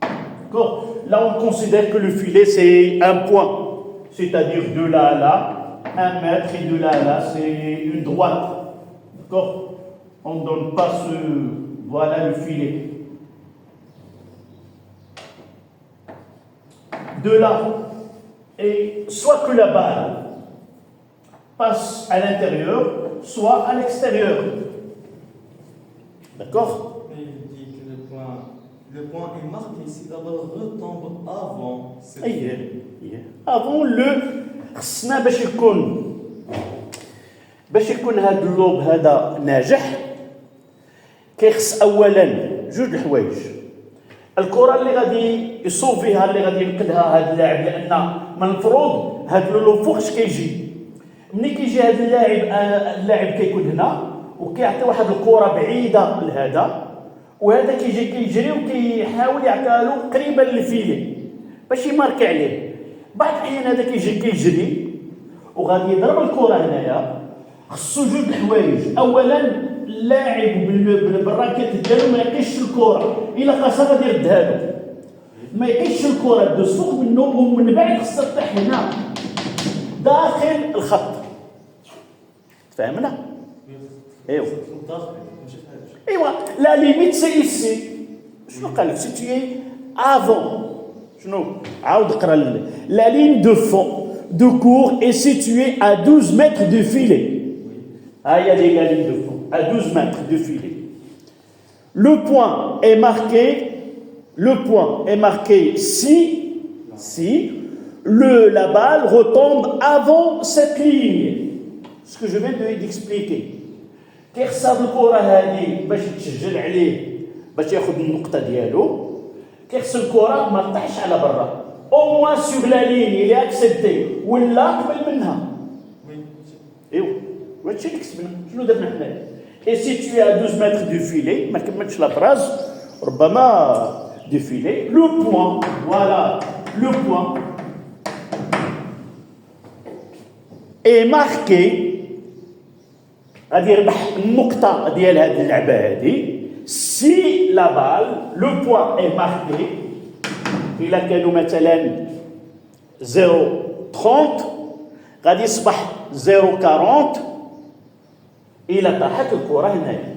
D'accord? Là on considère que le filet c'est un point, c'est-à-dire de là à là, 1 mètre, et de là à là c'est une droite. D'accord? On ne donne pas ce. Voilà le filet. de là, et soit que la balle passe à l'intérieur, soit à l'extérieur. D'accord? Mais il dit que le point est marqué si la balle retombe avant cette avant le خصنا باش يكون هذا اللوب هذا ناجح كيخص اولا جوج الحوايج. الكره اللي غادي يصوفيها اللي غادي ينقذها هذا اللاعب، لان من المفروض هذا اللوب فوقش كيجي. ملي كيجي هذا اللاعب كيكون هنا وكيعطي واحد الكره بعيده لهذا، وهذا كيجي كيجري وكيحاول يعطيها له قريبه للفيلي باش يماركي عليه. بعض الاحيان هذا كيجي كيجري وغادي يضرب الكره هنايا. خصو جوج الحوايج، اولا اللاعب بالراكيت ديالو ما يقيش الكره، الا قاسها غادي يردها له. ما يقيش الكره دوز فوق منه ومن بعد خصها تطيح هنا داخل الخط. تفهمنا؟ ايوا ايوا لا ليميت سي ايسي. شنو قال لك؟ سيتيي افون. شنو عاود اقرا لا لين دو فون دو كور est située à 12 mètres du filet. Ah, il y a des lignes de fond, à 12 mètres de filet. Le point est marqué si la balle retombe avant cette ligne. Ce que je viens d'expliquer. كيخسر الكرة هذه باش تسجل عليه باش ياخذ النقطة ديالو، كيخسر الكرة ما تطيحش على برا. au moins sur la ligne il est accepté ولا قبل منها. ايوا وهادشي اللي كسبنا. شنو درنا حنايا؟ اي سيتوي ا 12 متر دو فيلي، ما كملتش لا براز ربما دو فيلي. لو بوان فوالا لو بوان اي ماركي، غادي يربح النقطة ديال هاد اللعبة هادي سي لا بال لو بوان اي ماركي. إلا كانوا مثلا 0.30 غادي يصبح 0.40 إلا طاحت الكرة هنايا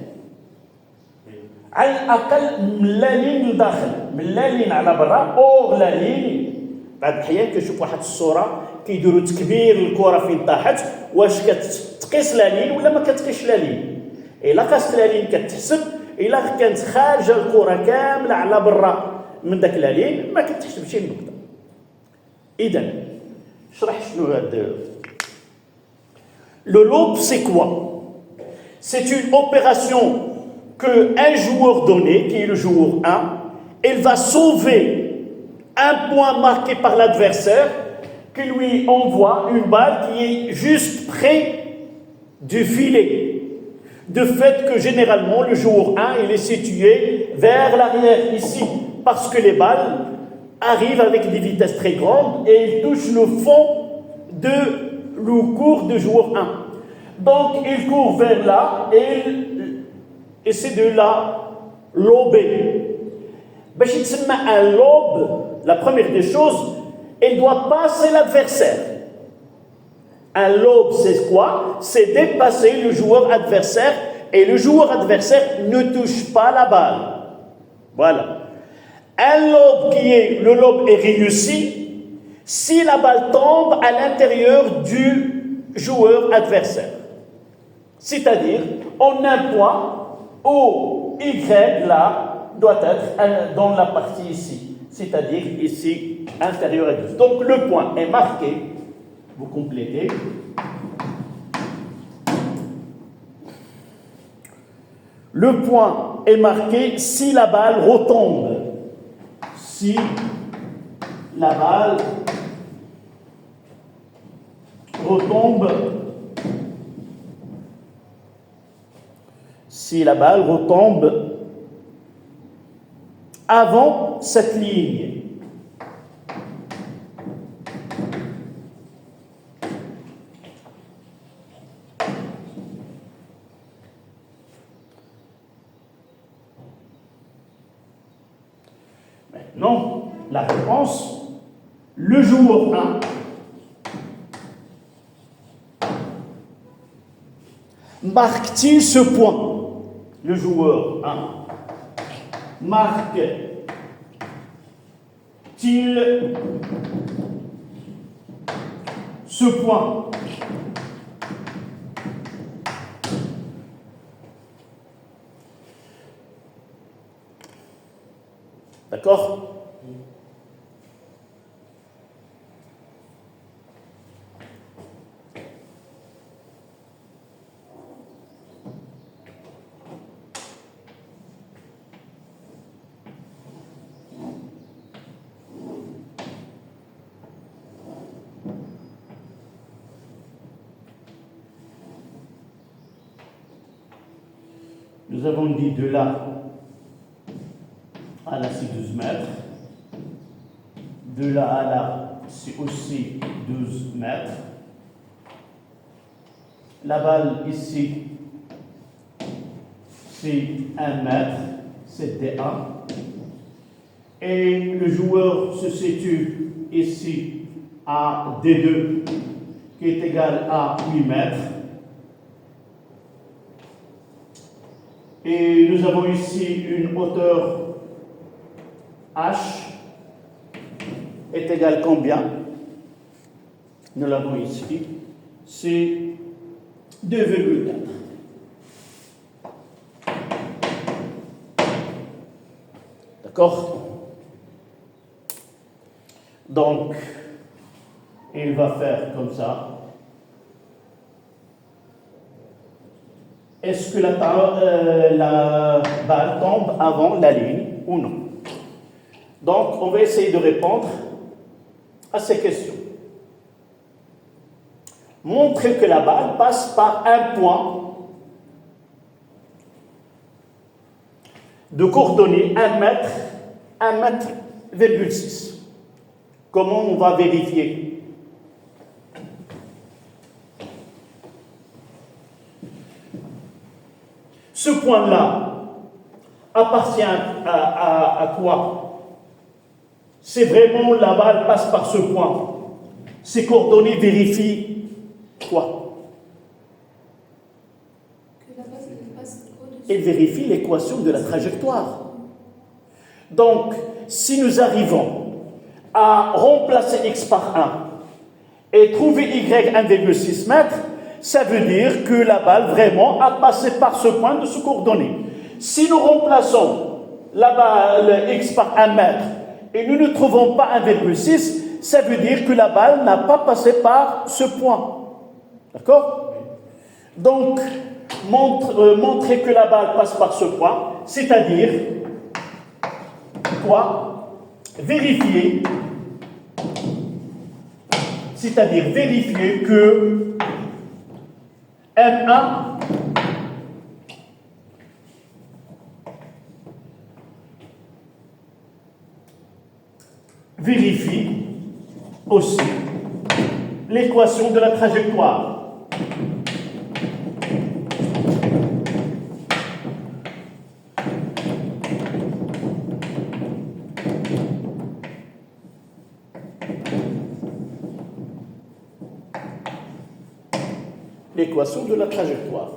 على الأقل من لا لين لداخل، من لا لين على برا أوغ لا لين. بعض الأحيان كنشوف واحد الصورة كيديروا تكبير الكرة فين طاحت، واش كتقيس لا لين ولا ما كتقيسش لا لين. إلا قاست لا لين كتحسب، إلا كانت خارجة الكرة كاملة على برا من داك لا لين ما كتحسبش النقطة. إذا شرح شنو هاد le lobe. C'est quoi? C'est une opération que un joueur donné, qui est le joueur 1, il va sauver un point marqué par l'adversaire qui lui envoie une balle qui est juste près du filet. De fait que généralement le joueur 1 il est situé vers l'arrière ici, parce que les balles arrivent avec des vitesses très grandes et ils touchent le fond de le cours de joueur 1. Donc il court vers là et c'est de là lober. باش يتسمى un lobe, la première des choses, il doit passer l'adversaire. Un lobe, c'est quoi? C'est dépasser le joueur adversaire et le joueur adversaire ne touche pas la balle. Voilà. Un lobe le lobe est réussi si la balle tombe à l'intérieur du joueur adversaire. C'est-à-dire, on a un point où Y là doit être dans la partie ici. C'est-à-dire ici, inférieur à 12. Donc le point est marqué. Vous complétez. Le point est marqué si la balle retombe. Si la balle retombe. Si la balle retombe avant cette ligne. Maintenant, la réponse, le joueur 1 marque-t-il ce point? Le joueur 1 marque ce point? D'accord? Nous avons dit de là à là, c'est 12 mètres. De là à là, c'est aussi 12 mètres. La balle ici, c'est 1 mètre, c'est D1. Et le joueur se situe ici à D2, qui est égal à 8 mètres. Et nous avons ici une hauteur H est égale combien? Nous l'avons ici, c'est 2,4. D'accord? Donc, il va faire comme ça. Est-ce que la balle tombe avant la ligne ou non? Donc, on va essayer de répondre à ces questions. Montrer que la balle passe par un point de coordonnées 1 mètre, 1,6 m. Comment on va vérifier? Ce point-là appartient à quoi? C'est vraiment la balle passe par ce point. Ces coordonnées vérifient quoi? Que la balle passe au-dessus. Elles vérifient l'équation de la trajectoire. Donc, si nous arrivons à remplacer x par 1 et trouver y 1,6 m, ça veut dire que la balle vraiment a passé par ce point de ce coordonnée. Si nous remplaçons la balle x par 1 mètre et nous ne trouvons pas 1,6, ça veut dire que la balle n'a pas passé par ce point. D'accord? Donc, montrer que la balle passe par ce point, c'est-à-dire quoi? Vérifier. C'est-à-dire vérifier que M1 vérifie aussi l'équation de la trajectoire. L'équation de la trajectoire.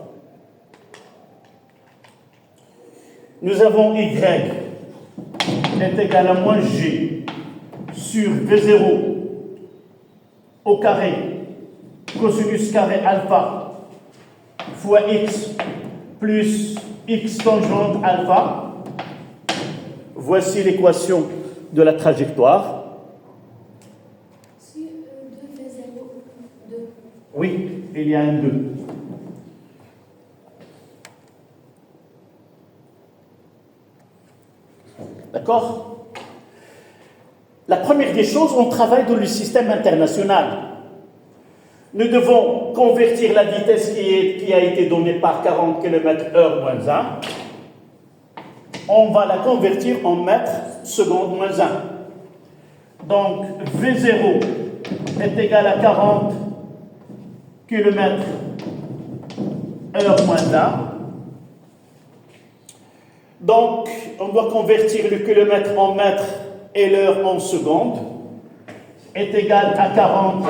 Nous avons y est égal à moins g sur V0 au carré cosinus carré alpha fois x plus x tangente alpha. Voici l'équation de la trajectoire. Si 2V0, 2. Oui, il y a un 2. D'accord? La première des choses, on travaille dans le système international. Nous devons convertir la vitesse qui a été donnée par 40 km/h moins 1. On va la convertir en mètres secondes moins 1. Donc, V0 est égal à 40 km/h moins 1. Donc, on doit convertir le kilomètre en mètres et l'heure en secondes. Est égal à 40.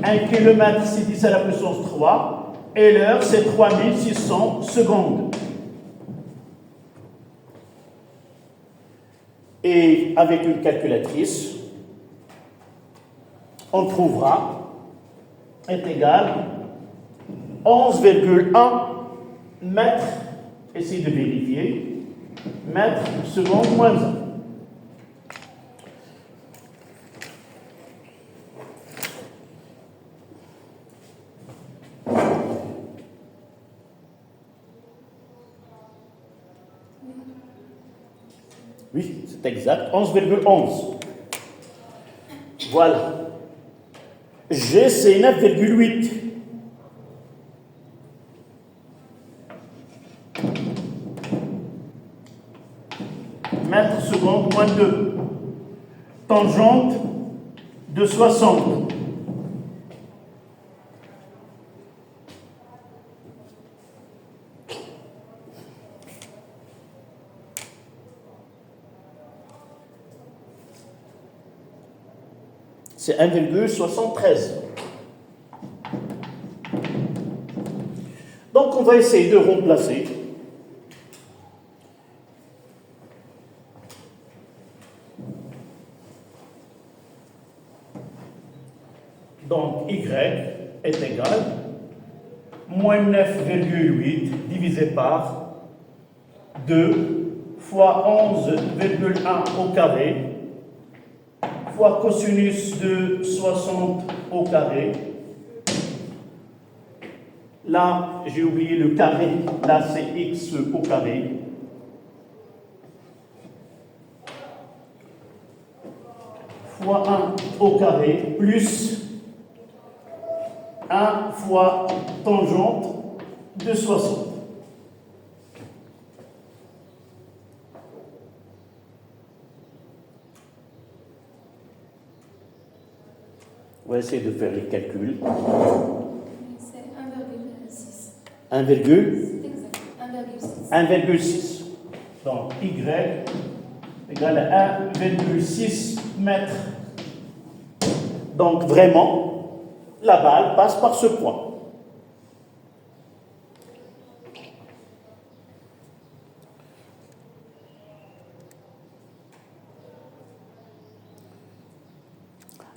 1 km, c'est 10 à la puissance 3. Et l'heure, c'est 3600 secondes. Et avec une calculatrice, on trouvera est égal 11,1 mètres, essayez de vérifier, mètres seconde moins 1. Oui, c'est exact, 11,11. Voilà. G, c'est 9,8. Mètres seconde moins 2. Tangente de 60. C'est 1,73. Donc on va essayer de remplacer. Donc y est égal moins 9,8 divisé par 2 fois 11,1 au carré fois cosinus de 60 au carré. Là, j'ai oublié le carré. Là, c'est x au carré. Fois 1 au carré, plus 1 fois tangente de 60. On va essayer de faire les calculs. C'est 1,6. 1, C'est exact. 1,6. 1,6. Donc, y égale à 1,6 mètres. Donc, vraiment, la balle passe par ce point.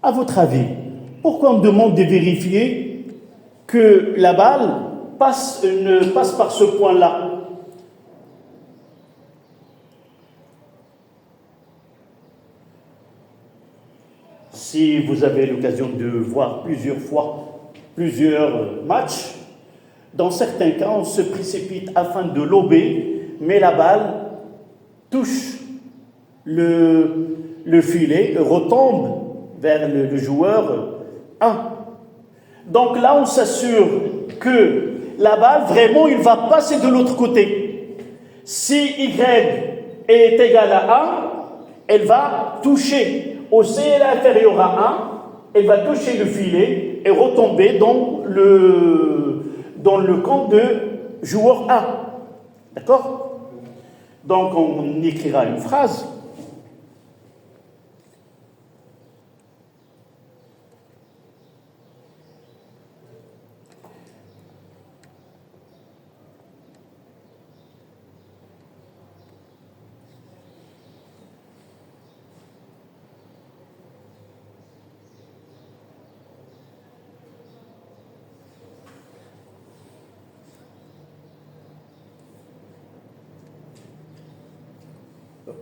À votre avis, pourquoi on me demande de vérifier que la balle ne passe par ce point-là? Si vous avez l'occasion de voir plusieurs fois plusieurs matchs, dans certains cas, on se précipite afin de lober, mais la balle touche le filet, retombe vers le joueur 1. Donc là, on s'assure que la balle, vraiment, il va passer de l'autre côté. Si Y est égal à 1, elle va toucher au CL inférieur à 1, elle va toucher le filet et retomber dans le camp de joueur 1. D'accord? Donc, on écrira une phrase.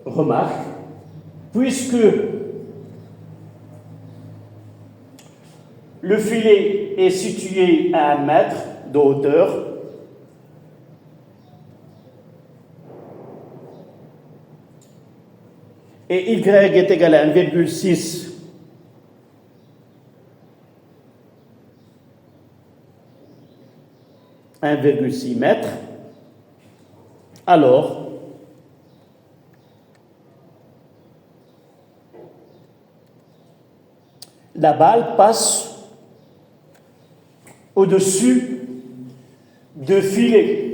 Remarque, puisque le filet est situé à 1 mètre de hauteur, et Y est égal à 1,6 mètres, alors la balle passe au-dessus de filet.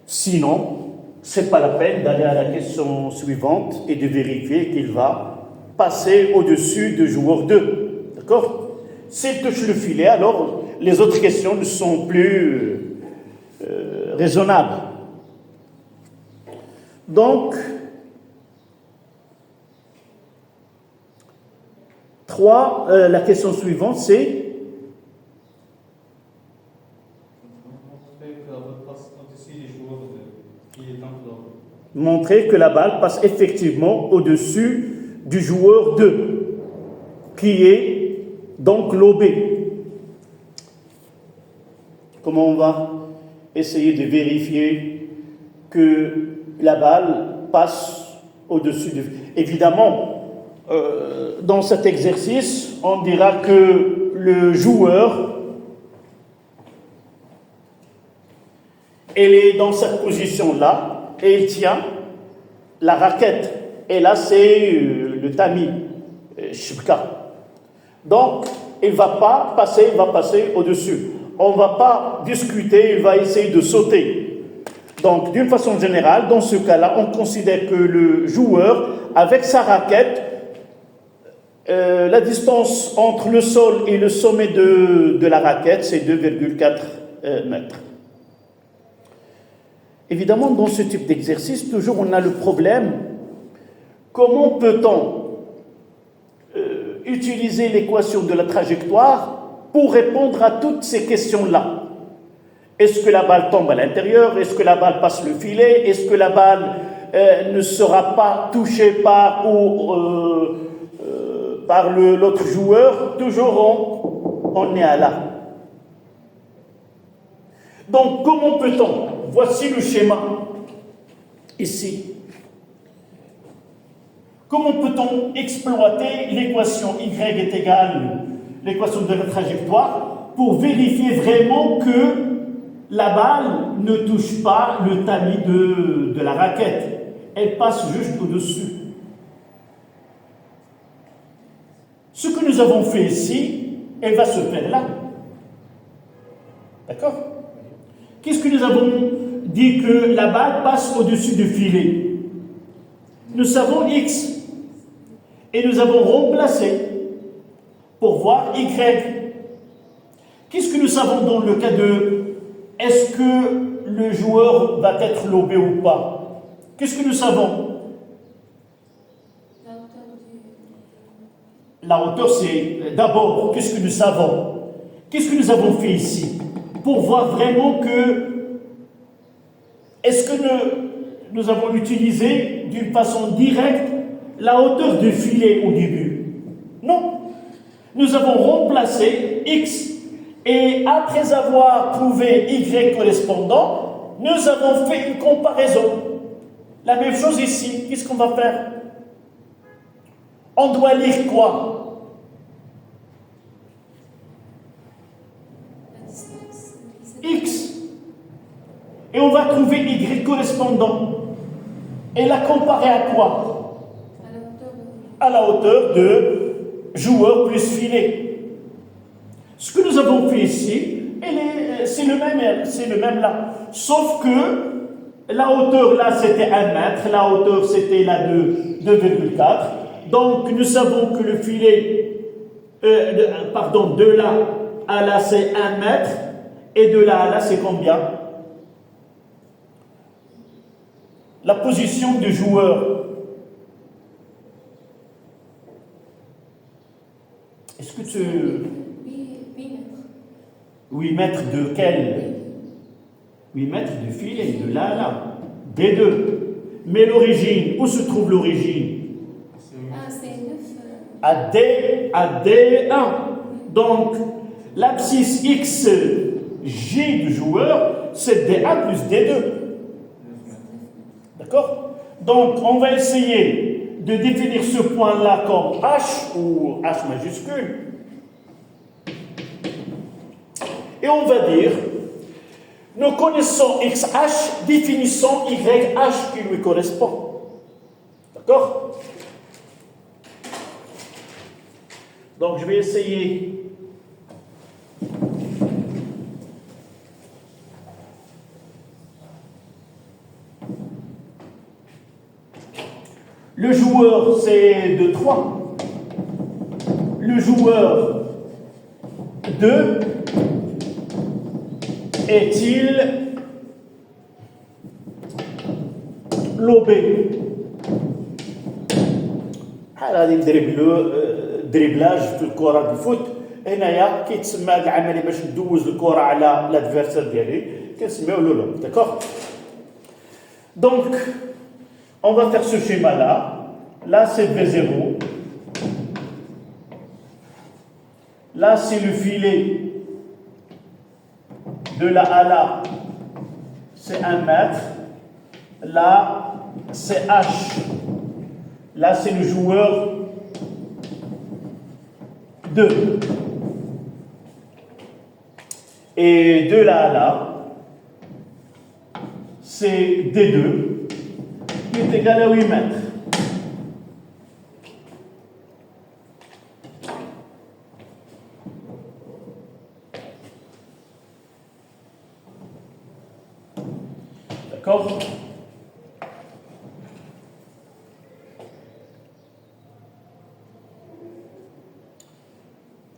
Sinon, ce n'est pas la peine d'aller à la question suivante et de vérifier qu'il va passer au-dessus de joueur 2. D'accord? S'il touche le filet, alors les autres questions ne sont plus raisonnables. Donc, 3, la question suivante, c'est montrer que la balle passe effectivement au-dessus du joueur 2, qui est donc lobé. Comment on va essayer de vérifier que la balle passe au-dessus du... Évidemment, dans cet exercice, on dira que le joueur, il est dans cette position-là, et il tient la raquette. Et là, c'est le tamis, shibka. Donc, il ne va pas passer, il va passer au-dessus. On ne va pas discuter, il va essayer de sauter. Donc, d'une façon générale, dans ce cas-là, on considère que le joueur, avec sa raquette, la distance entre le sol et le sommet de la raquette, c'est 2,4 mètres. Évidemment, dans ce type d'exercice, toujours on a le problème, comment peut-on utiliser l'équation de la trajectoire pour répondre à toutes ces questions-là? Est-ce que la balle tombe à l'intérieur? Est-ce que la balle passe le filet? Est-ce que la balle ne sera pas touchée par l'autre joueur? Toujours on est à là. Donc, comment peut-on? Voici le schéma, ici. Comment peut-on exploiter l'équation y est égale, l'équation de la trajectoire, pour vérifier vraiment que la balle ne touche pas le tamis de la raquette? Elle passe juste au-dessus. Ce que nous avons fait ici, elle va se faire là. D'accord? Qu'est-ce que nous avons dit que la balle passe au-dessus du filet? Nous savons X. Et nous avons remplacé pour voir Y. Qu'est-ce que nous savons dans le cas de est-ce que le joueur va être lobé ou pas? Qu'est-ce que nous savons? La hauteur, c'est d'abord, qu'est-ce que nous savons? Qu'est-ce que nous avons fait ici? Pour voir vraiment que est-ce que nous avons utilisé d'une façon directe la hauteur du filet au début? Non. Nous avons remplacé X et après avoir trouvé Y correspondant, nous avons fait une comparaison. La même chose ici. Qu'est-ce qu'on va faire? On doit lire quoi? X. Et on va trouver Y correspondant. Et la comparer à quoi? À la hauteur de joueur plus filet. Ce que nous avons fait ici, c'est le même là. Sauf que la hauteur là c'était 1 mètre, la hauteur c'était la de 2,4. Donc nous savons que le filet, de là à là c'est 1 mètre, et de là à là c'est combien? La position du joueur. Est-ce que tu... 8 mètres de quel? 8 mètres de filet, de là à là. Des deux. Mais l'origine, où se trouve l'origine? À D1. Donc, l'abscisse X, J du joueur, c'est D1 plus D2. D'accord? Donc, on va essayer de définir ce point-là comme H ou H majuscule. Et on va dire, nous connaissons XH, définissons YH qui lui correspond. D'accord? Donc, je vais essayer. Le joueur, c'est de 3. Le joueur 2 est-il lobé? هذه دريبلاج في الكره بالفوت. هنايا كيتسمى هذه العمليه باش ندوز الكره على لادفيرسير ديالي كنسميوه لو لوب. داكوغ. Donc on va faire ce schéma là c'est V0, là c'est le filet de là à là c'est 1 mètre, là c'est H, là c'est le joueur 2, et de là à là c'est D2 qui est égal à 8 mètres. D'accord?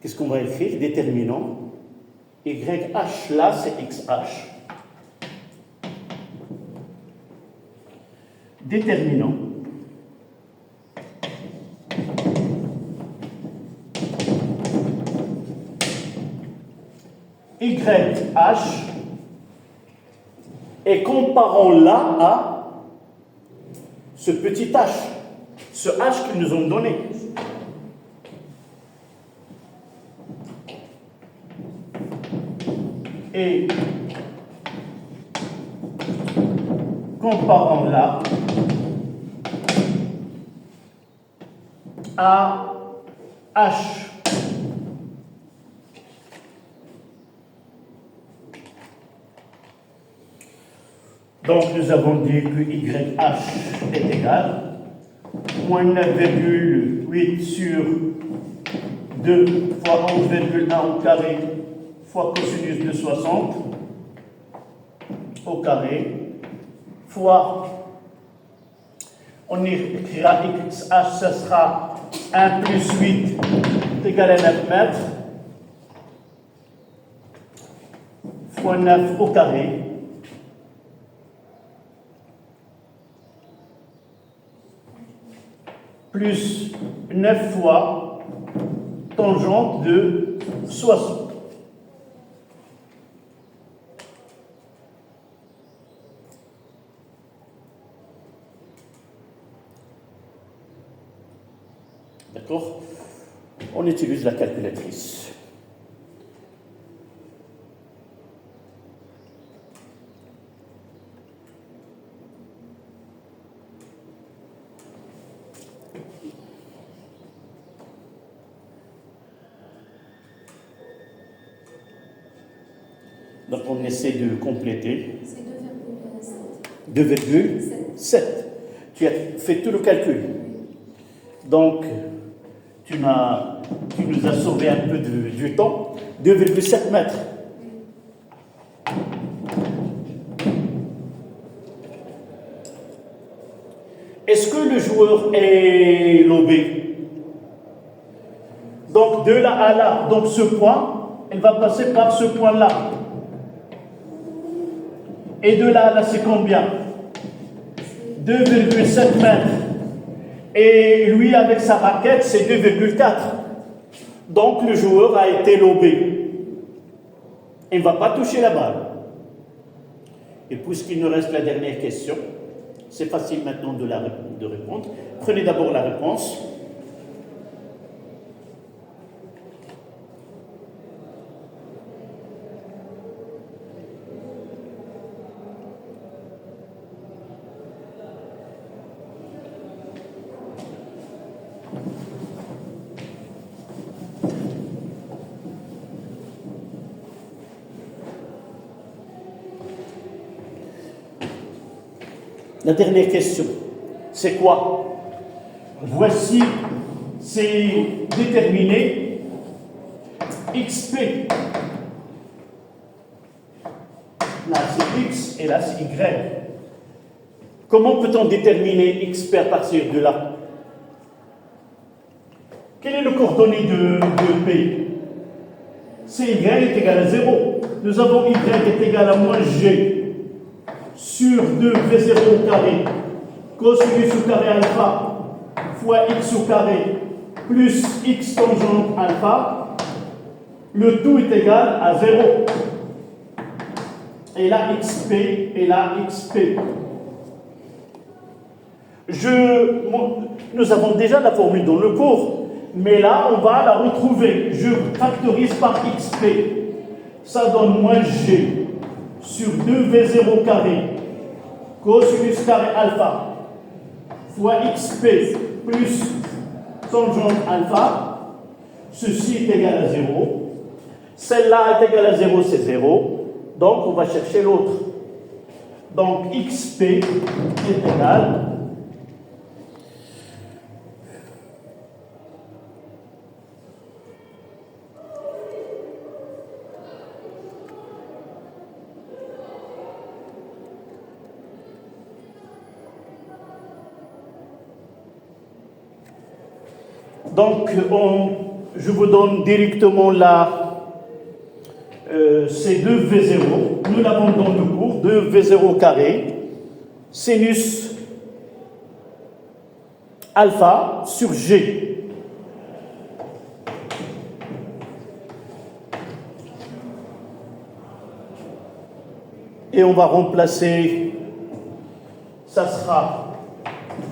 Qu'est-ce qu'on va écrire? Déterminant. YH, là, c'est XH. Déterminant. YH. Et comparons là à ce petit h, ce h qu'ils nous ont donné. Et comparons là à h. Donc nous avons dit que YH est égal moins 9,8 sur 2 fois 11,1 au carré fois cosinus de 60 au carré fois, on écrira XH, ce sera 1 plus 8 est égal à 9 mètres fois 9 au carré plus 9 fois tangente de 60. D'accord? On utilise la calculatrice. Donc on essaie de compléter. C'est 2,7. Tu as fait tout le calcul. Donc tu nous as sauvé un peu du temps. 2,7 mètres. Est-ce que le joueur est lobé? Donc de là à là, donc ce point, elle va passer par ce point-là. Et de là à là, c'est combien? 2,7 mètres. Et lui, avec sa raquette, c'est 2,4. Donc le joueur a été lobé. Il ne va pas toucher la balle. Et puisqu'il nous reste la dernière question, c'est facile maintenant de répondre. Prenez d'abord la réponse. La dernière question, c'est quoi? Voici, c'est déterminé XP. Là, c'est X et là, c'est Y. Comment peut-on déterminer XP à partir de là? Quel est le coordonné de P? c'est y est égal à 0. Nous avons y est égal à moins g sur 2v0 au carré cosinus au carré alpha fois x au carré plus x tangente alpha. Le tout est égal à 0. Et là, xp, et là, xp. Nous avons déjà la formule dans le cours, mais là, on va la retrouver. Je factorise par xp. Ça donne moins g sur 2v0 carré cosinus carré alpha fois xp plus tangente alpha. Ceci est égal à 0. Celle-là est égale à 0, c'est 0. Donc, on va chercher l'autre. Donc, xp est égal donc, je vous donne directement là c'est 2v0, nous l'avons dans le cours, 2v0 carré, sinus alpha sur g. Et on va remplacer, ça sera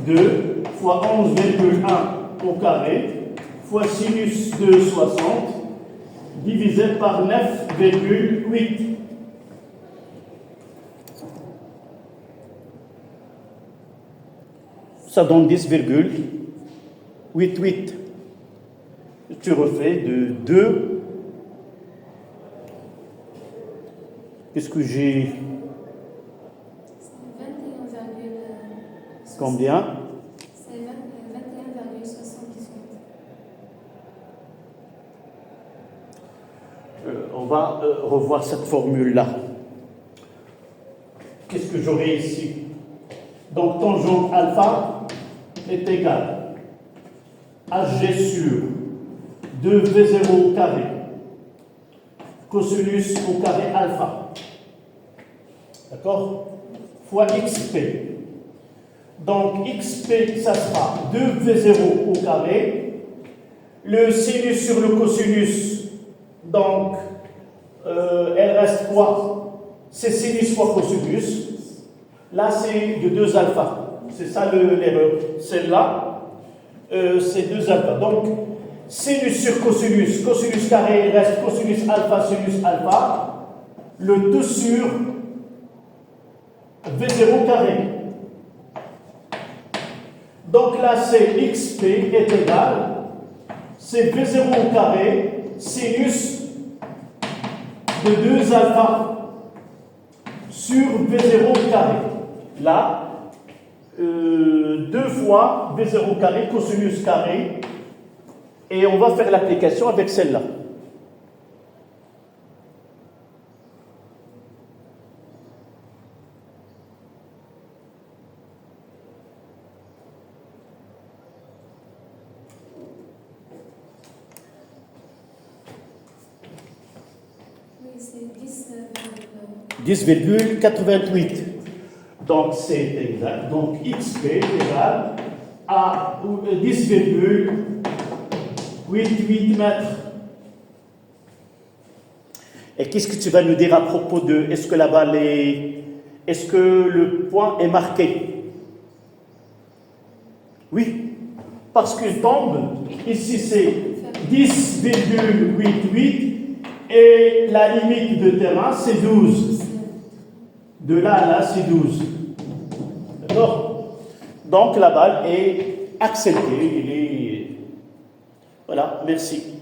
2 fois 11,1 au carré, fois sinus de 60, divisé par 9,8. Ça donne 10,88. Tu refais de 2. Qu'est-ce que j'ai? 21,78. Combien? C'est 21,78. On va revoir cette formule-là. Qu'est-ce que j'aurai ici? Donc, tangente alpha est égal à g sur 2v0 au carré cosinus au carré alpha, d'accord, fois xp. Donc, xp, ça sera 2v0 au carré, le sinus sur le cosinus, donc, elle reste quoi? C'est sinus fois cosinus. Là, c'est de 2 alpha. C'est ça l'erreur. Celle-là, c'est 2 alpha. Donc, sinus sur cosinus, cosinus carré, il reste cosinus alpha, sinus alpha. Le tout sur V0 carré. Donc là, c'est xp est égal, c'est V0 au carré, sinus de 2 alpha sur V0 carré. Là, 2 fois V0 carré, cosinus carré, et on va faire l'application avec celle-là. Oui, c'est 10,88. 10,88. Donc c'est exact. Donc xp égale à 10,88 mètres. Et qu'est-ce que tu vas nous dire à propos de est-ce que la balle est. Est-ce que le point est marqué? Oui, parce qu'il tombe. Ici c'est 10,88 et la limite de terrain c'est 12. De là à là, c'est 12. D'accord? Donc la balle est acceptée. Voilà, merci.